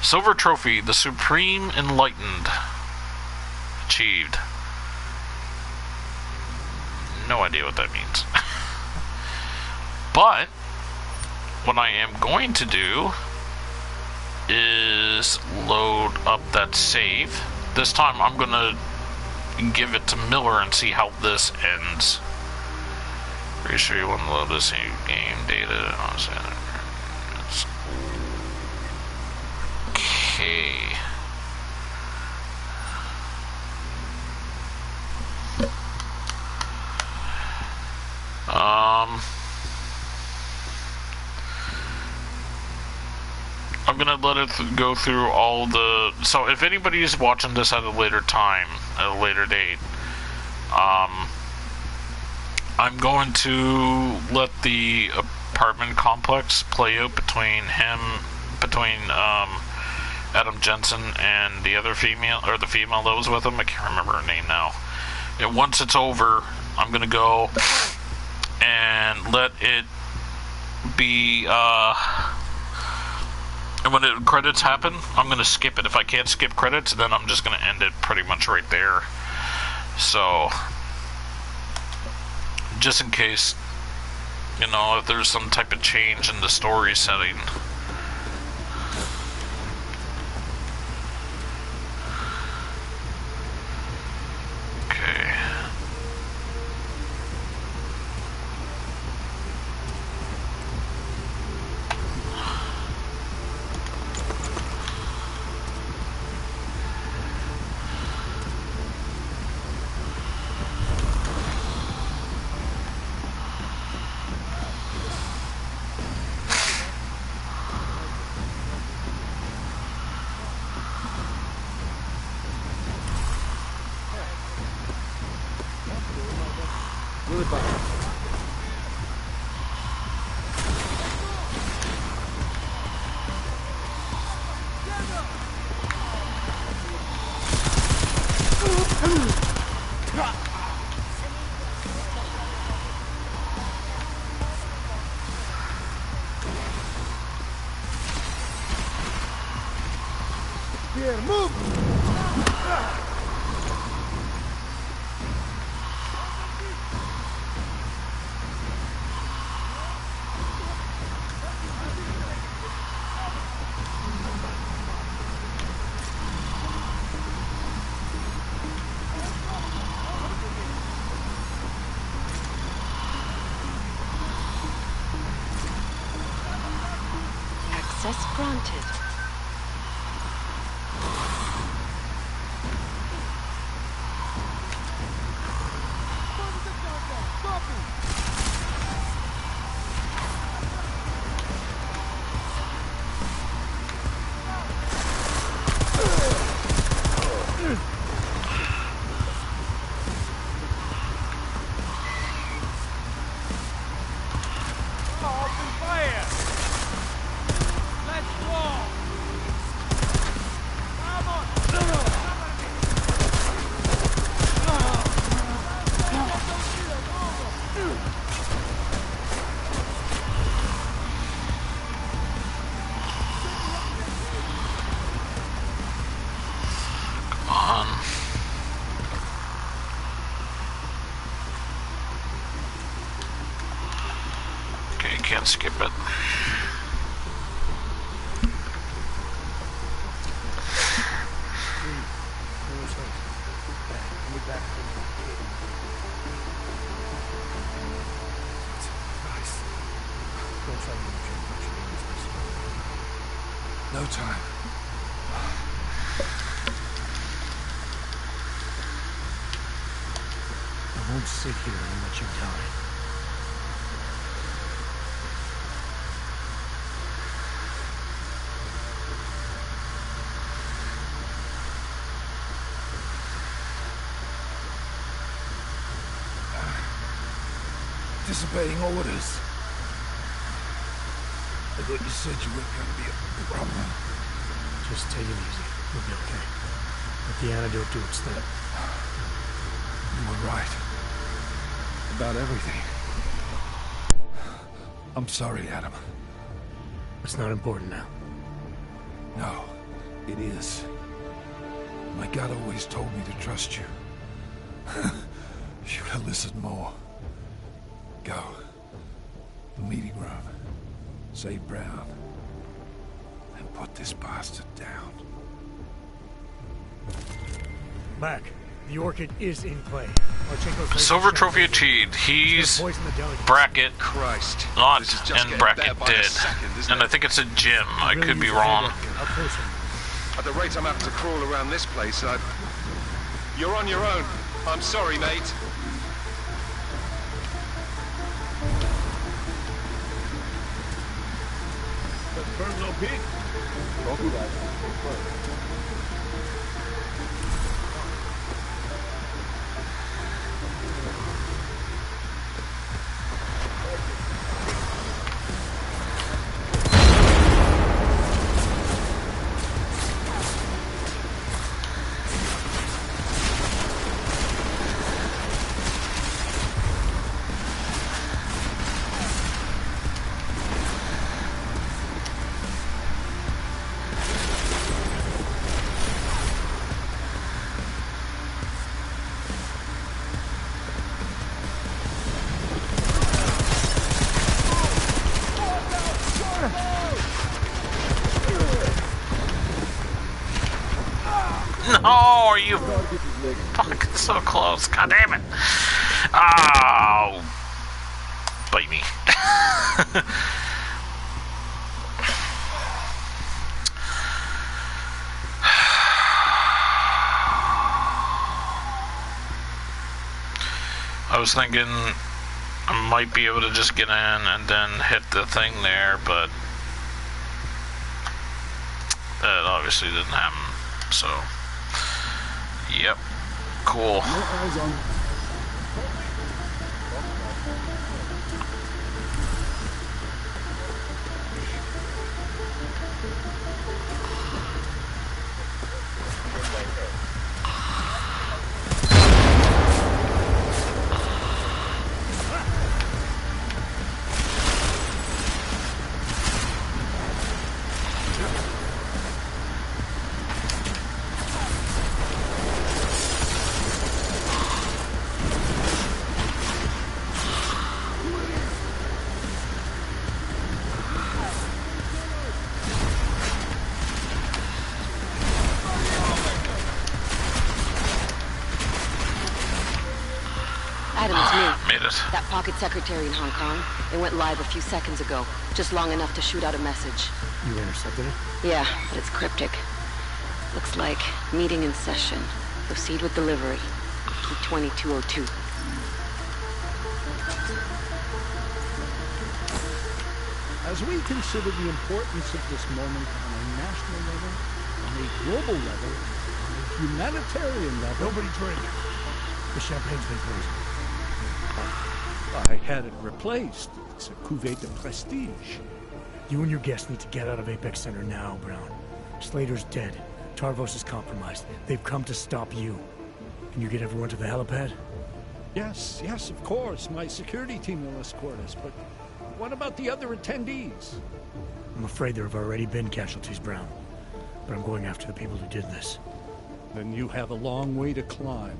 Silver Trophy, the Supreme Enlightened. Achieved. No idea what that means. But what I am going to do is load up that save. This time I'm gonna give it to Miller and see how this ends. Pretty sure you want to load this in game data. Okay. I'm gonna let it go through all the. So if anybody's watching this at a later time, at a later date, I'm going to let the apartment complex play out between Adam Jensen and the other female, or the female that was with him. I can't remember her name now. And once it's over, I'm gonna go and let it be, and when the credits happen, I'm gonna skip it. If I can't skip credits, then I'm just gonna end it pretty much right there. So, just in case, you know, if there's some type of change in the story setting. Okay. Here, move! Access granted. Can't skip it. No time. I won't sit here and let you die. Disobeying orders. I thought you said you weren't going to be a problem. Just take it easy. You'll be okay. Let the antidote do its thing. You were right. About everything. I'm sorry, Adam. It's not important now. No, it is. My God always told me to trust you. Should have listened more. Go. The meeting room. Save Brown. And put this bastard down. Mac, the Orchid is in play. Silver trophy achieved. He's bracket, Christ. not This is just in getting bracket better by the did. second, isn't And it? I think it's a gym. I could be wrong. At the rate I'm having to crawl around this place, you're on your own. I'm sorry, mate. Burn no pig. Don't do that. No, are you fucking so close? God damn it. Oh. Bite me. I was thinking I might be able to just get in and then hit the thing there, but that obviously didn't happen. So, yep, cool. Adam, it's me. Made it. That pocket secretary in Hong Kong. It went live a few seconds ago. Just long enough to shoot out a message. You intercepted it? Yeah, but it's cryptic. Looks like meeting in session. Proceed with delivery. Key 2202. As we consider the importance of this moment on a national level, on a global level, on a humanitarian level... Nobody drink. The champagne's been poisoned. I had it replaced. It's a cuvée de prestige. You and your guests need to get out of Apex Center now, Brown. Slater's dead. Tarvos is compromised. They've come to stop you. Can you get everyone to the helipad? Yes, of course. My security team will escort us, but what about the other attendees? I'm afraid there have already been casualties, Brown. But I'm going after the people who did this. Then you have a long way to climb.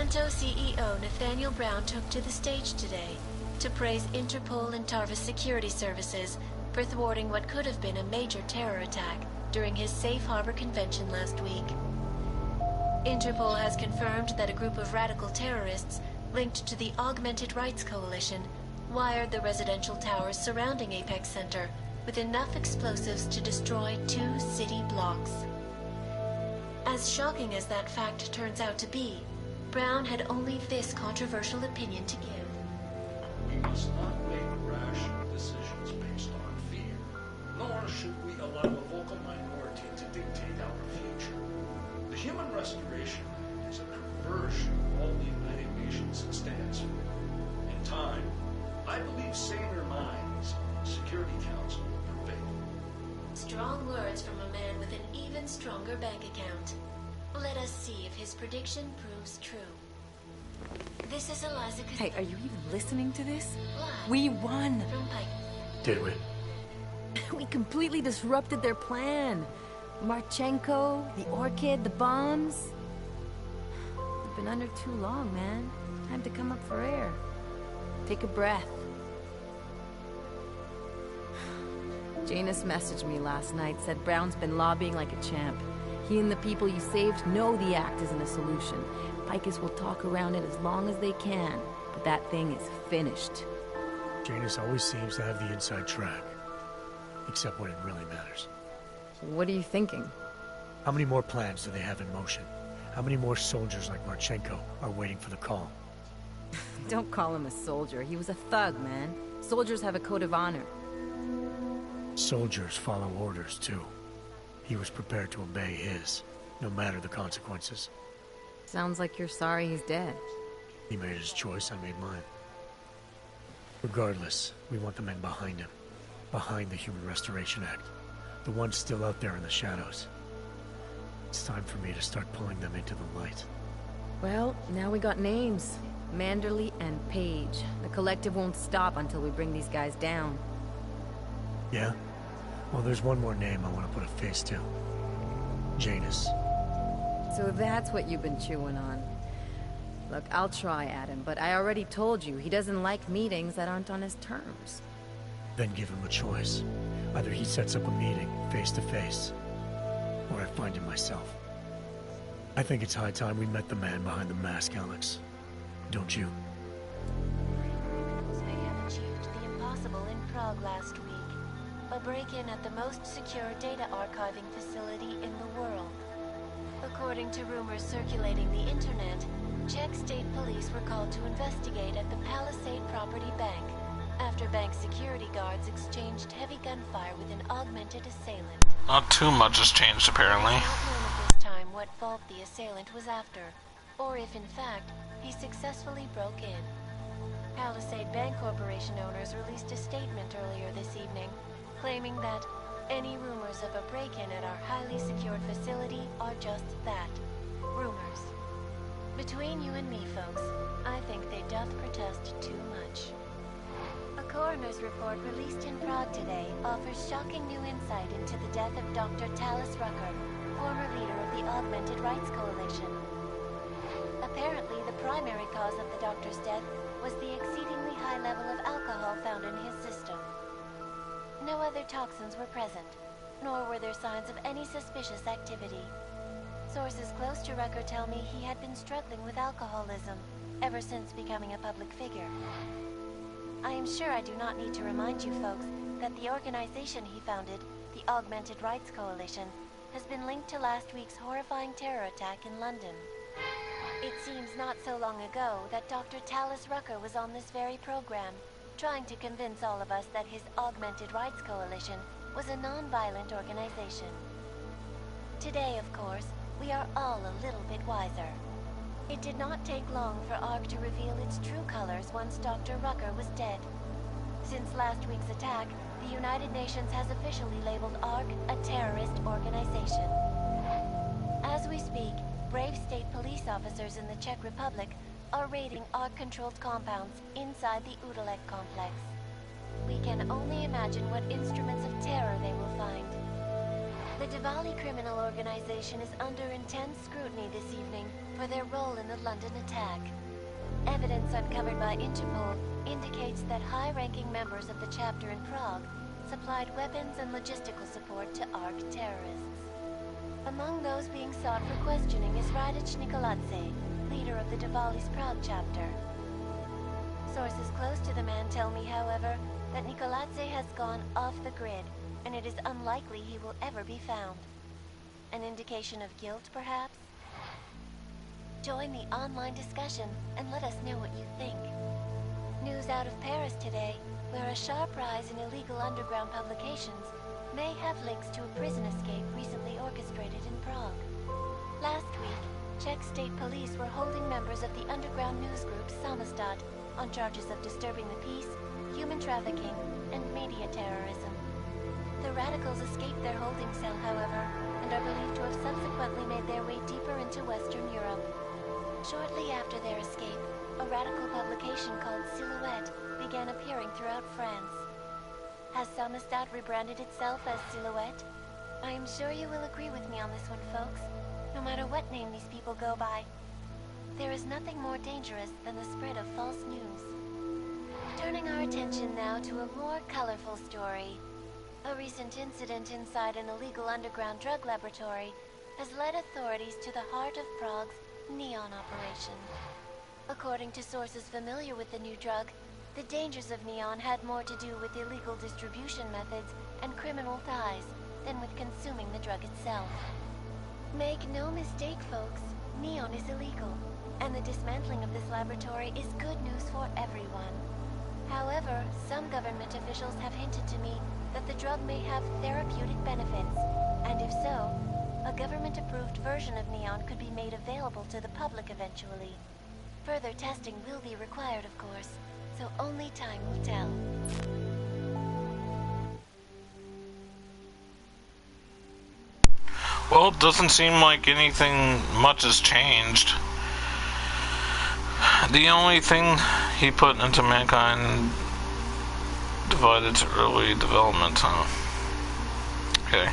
Santo CEO Nathaniel Brown took to the stage today to praise Interpol and Tarvis security services for thwarting what could have been a major terror attack during his Safe Harbor convention last week. Interpol has confirmed that a group of radical terrorists linked to the Augmented Rights Coalition wired the residential towers surrounding Apex Center with enough explosives to destroy 2 city blocks. As shocking as that fact turns out to be, Brown had only this controversial opinion to give. We must not make rash decisions based on fear, nor should we allow a vocal minority to dictate our future. The Human Restoration Act is a perversion of all the United Nations stands for. In time, I believe saner minds on the Security Council will prevail. Strong words from a man with an even stronger bank account. Let us see if his prediction proves true. This is Eliza. Hey, are you even listening to this? Live We won! from Pike. Did we? We completely disrupted their plan. Marchenko, the Orchid, the bombs. We've been under too long, man. Time to come up for air. Take a breath. Janus messaged me last night, said Brown's been lobbying like a champ. He and the people you saved know the act isn't a solution. Picus will talk around it as long as they can, but that thing is finished. Janus always seems to have the inside track. Except when it really matters. What are you thinking? How many more plans do they have in motion? How many more soldiers like Marchenko are waiting for the call? Don't call him a soldier. He was a thug, man. Soldiers have a code of honor. Soldiers follow orders, too. He was prepared to obey his, no matter the consequences. Sounds like you're sorry he's dead. He made his choice, I made mine. Regardless, we want the men behind him. Behind the Human Restoration Act. The ones still out there in the shadows. It's time for me to start pulling them into the light. Well, now we got names. Manderley and Page. The collective won't stop until we bring these guys down. Yeah? Well, there's one more name I want to put a face to. Janus. So that's what you've been chewing on. Look, I'll try, Adam, but I already told you he doesn't like meetings that aren't on his terms. Then give him a choice. Either he sets up a meeting, face to face, or I find him myself. I think it's high time we met the man behind the mask, Alex. Don't you? They have achieved the impossible in Prague last week. A break-in at the most secure data archiving facility in the world. According to rumors circulating the internet, Czech state police were called to investigate at the Palisade Property Bank after bank security guards exchanged heavy gunfire with an augmented assailant. Not too much has changed, apparently. It's not known at this time what fault the assailant was after, or if in fact he successfully broke in. Palisade Bank Corporation owners released a statement earlier this evening, claiming that any rumors of a break-in at our highly secured facility are just that, rumors. Between you and me, folks, I think they doth protest too much. A coroner's report released in Prague today offers shocking new insight into the death of Dr. Talis Rucker, former leader of the Augmented Rights Coalition. Apparently, the primary cause of the doctor's death was the exceedingly high level of alcohol found in his system. No other toxins were present, nor were there signs of any suspicious activity. Sources close to Rucker tell me he had been struggling with alcoholism ever since becoming a public figure. I am sure I do not need to remind you folks that the organization he founded, the Augmented Rights Coalition, has been linked to last week's horrifying terror attack in London. It seems not so long ago that Dr. Talis Rucker was on this very program, trying to convince all of us that his Augmented Rights Coalition was a non-violent organization. Today, of course, we are all a little bit wiser. It did not take long for ARC to reveal its true colors once Dr. Rucker was dead. Since last week's attack, the United Nations has officially labeled ARC a terrorist organization. As we speak, brave state police officers in the Czech Republic are raiding ARC-controlled compounds inside the Udalek complex. We can only imagine what instruments of terror they will find. The Diwali criminal organization is under intense scrutiny this evening for their role in the London attack. Evidence uncovered by Interpol indicates that high-ranking members of the chapter in Prague supplied weapons and logistical support to ARC terrorists. Among those being sought for questioning is Radich Nikoladze, leader of the Diwali's Prague chapter. Sources close to the man tell me, however, that Nikoladze has gone off the grid, and it is unlikely he will ever be found. An indication of guilt, perhaps? Join the online discussion and let us know what you think. News out of Paris today, where a sharp rise in illegal underground publications may have links to a prison escape recently orchestrated in Prague. Last week, Czech state police were holding members of the underground news group Samostat on charges of disturbing the peace, human trafficking, and media terrorism. The radicals escaped their holding cell, however, and are believed to have subsequently made their way deeper into Western Europe. Shortly after their escape, a radical publication called Silhouette began appearing throughout France. Has Samostat rebranded itself as Silhouette? I am sure you will agree with me on this one, folks, no matter what name these people go by. There is nothing more dangerous than the spread of false news. Turning our attention now to a more colorful story. A recent incident inside an illegal underground drug laboratory has led authorities to the heart of Prague's Neon operation. According to sources familiar with the new drug, the dangers of Neon had more to do with illegal distribution methods and criminal ties than with consuming the drug itself. Make no mistake, folks, Neon is illegal, and the dismantling of this laboratory is good news for everyone. However, some government officials have hinted to me that the drug may have therapeutic benefits, and if so, a government-approved version of Neon could be made available to the public eventually. Further testing will be required, of course, so only time will tell. Well, it doesn't seem like anything much has changed. The only thing he put into mankind divided to early development, huh? Okay.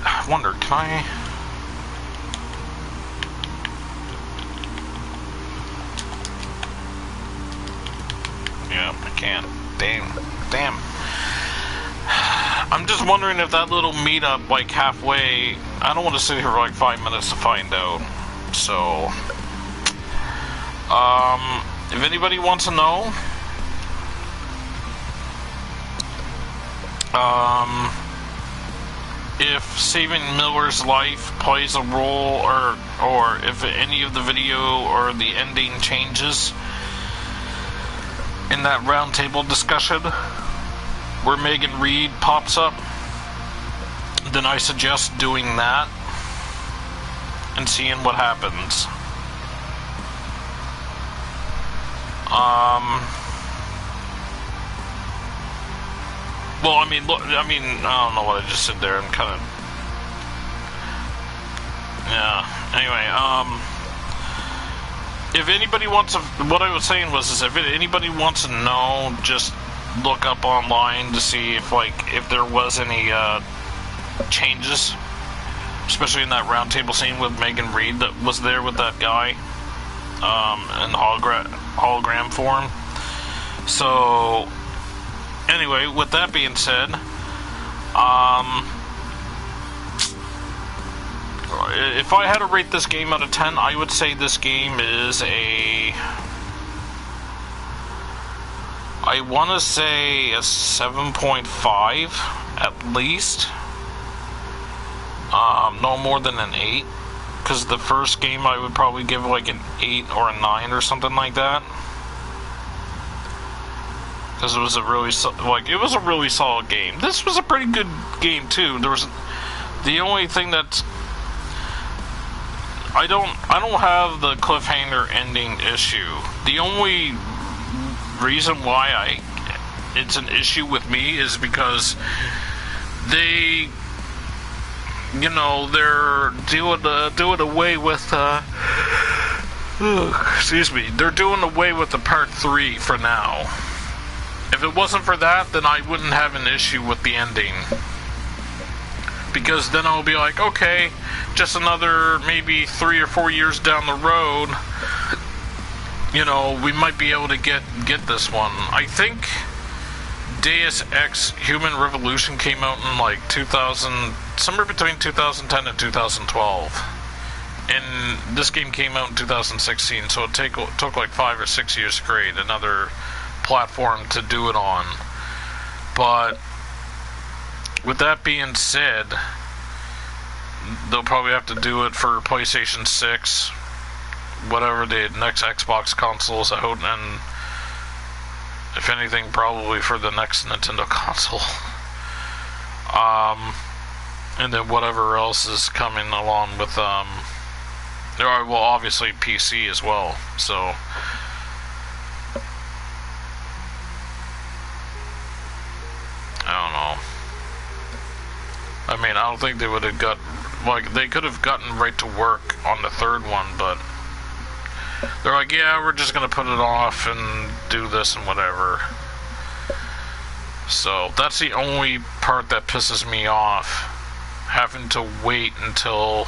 I wonder, can I... Yeah, I can't. Damn. I'm just wondering if that little meetup, like, halfway... I don't want to sit here for, like, 5 minutes to find out. So... if anybody wants to know... if saving Miller's life plays a role, or if any of the video or the ending changes in that roundtable discussion where Megan Reed pops up, then I suggest doing that and seeing what happens. Well, I mean, look, I don't know what I just said there. I'm kind of... Yeah. Anyway, if anybody wants to... What I was saying was, is if anybody wants to know, just look up online to see if, like, if there was any, changes. Especially in that roundtable scene with Megan Reed that was there with that guy, in hologram form. So... Anyway, with that being said, if I had to rate this game out of 10, I would say this game is I want to say a 7.5 at least. No more than an 8, because the first game I would probably give like an 8 or a 9 or something like that. Because it was a really solid game. This was a pretty good game too. There was the only thing that I don't have the cliffhanger ending issue. The only reason why it's an issue with me is because they, they're doing away with they're doing away with the part 3 for now. If it wasn't for that, then I wouldn't have an issue with the ending. because then I'll be like, okay, just another maybe 3 or 4 years down the road, you know, we might be able to get this one. I think Deus Ex Human Revolution came out in like 2000, somewhere between 2010 and 2012. And this game came out in 2016, so it took like 5 or 6 years to create another platform to do it on. But with that being said, they'll probably have to do it for PlayStation 6, whatever the next Xbox console is out, and if anything, probably for the next Nintendo console. And then whatever else is coming along with, there are, well, obviously PC as well, so. I don't know. I mean, I don't think they would have got, like, they could have gotten right to work on the third one, but they're like, yeah, we're just gonna put it off and do this and whatever. So that's the only part that pisses me off, having to wait until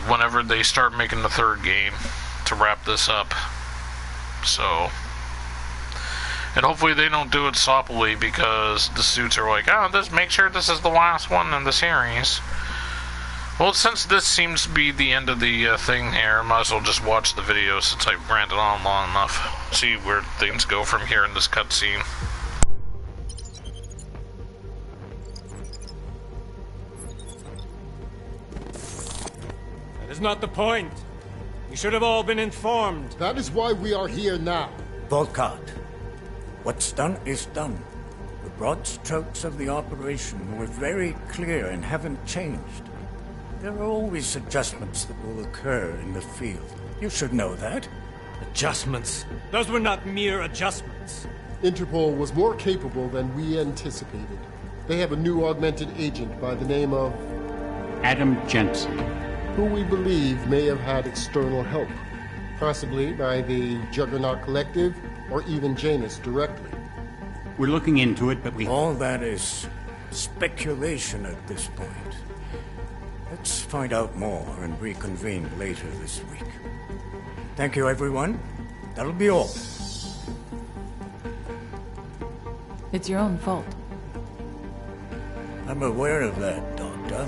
whenever they start making the third game to wrap this up. So, and hopefully they don't do it soppily, because the suits are like, oh, just make sure this is the last one in the series. Well, since this seems to be the end of the thing here, I might as well just watch the video since I've ranted on long enough. See where things go from here in this cutscene. That is not the point. You should have all been informed. That is why we are here now. Volkart, what's done is done. The broad strokes of the operation were very clear and haven't changed. There are always adjustments that will occur in the field. You should know that. Adjustments? Those were not mere adjustments. Interpol was more capable than we anticipated. They have a new augmented agent by the name of Adam Jensen, who we believe may have had external help, possibly by the Juggernaut Collective or even Janus directly. We're looking into it, but all that is speculation at this point. Let's find out more and reconvene later this week. Thank you, everyone. That'll be all. It's your own fault. I'm aware of that, Doctor.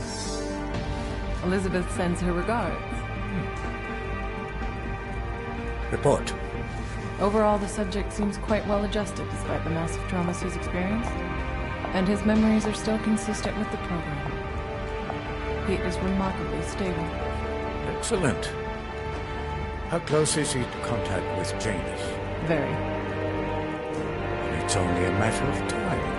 Elizabeth sends her regards. Report. Overall, the subject seems quite well adjusted despite the massive traumas he's experienced, and his memories are still consistent with the program. He is remarkably stable. Excellent. How close is he to contact with Janus? Very. And it's only a matter of time.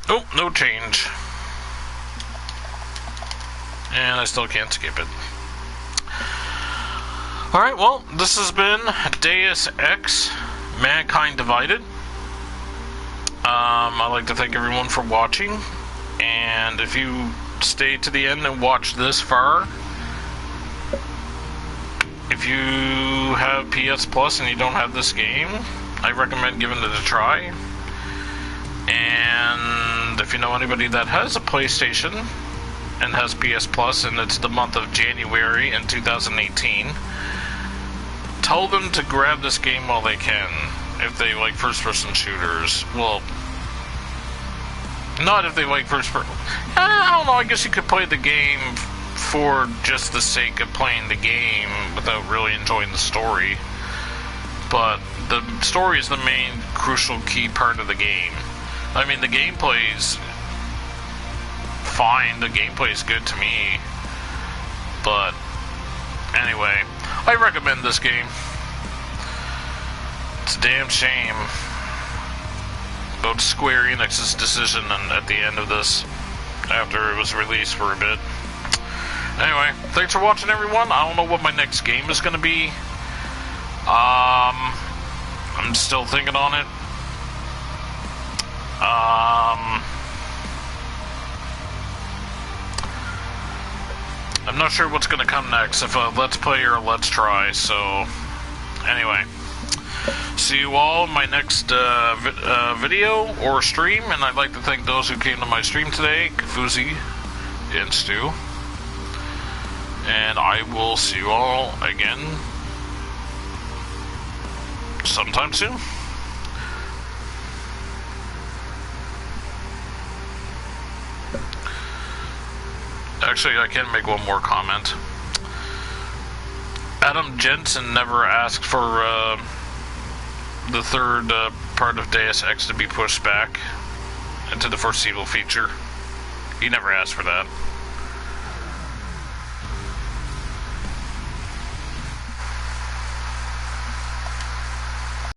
Oh, no change. And I still can't skip it. Alright, well, this has been Deus Ex Mankind Divided. I'd like to thank everyone for watching. And if you stay to the end and watch this far, if you have PS Plus and you don't have this game, I recommend giving it a try. And if you know anybody that has a PlayStation and has PS Plus and it's the month of January in 2018, tell them to grab this game while they can, if they like first-person shooters. Well, not if they like first-person. I don't know, I guess you could play the game for just the sake of playing the game without really enjoying the story. But the story is the main crucial key part of the game. I mean, the gameplay's fine, the gameplay's good to me, but anyway, I recommend this game. It's a damn shame about Square Enix's decision and at the end of this, after it was released for a bit. Anyway, thanks for watching, everyone. I don't know what my next game is going to be. I'm still thinking on it. I'm not sure what's going to come next, if a Let's Play or a Let's Try, so... Anyway. See you all in my next video or stream, and I'd like to thank those who came to my stream today, Kafuzi and Stu. And I will see you all again sometime soon. Actually, I can make one more comment. Adam Jensen never asked for the third part of Deus Ex to be pushed back into the foreseeable future. He never asked for that.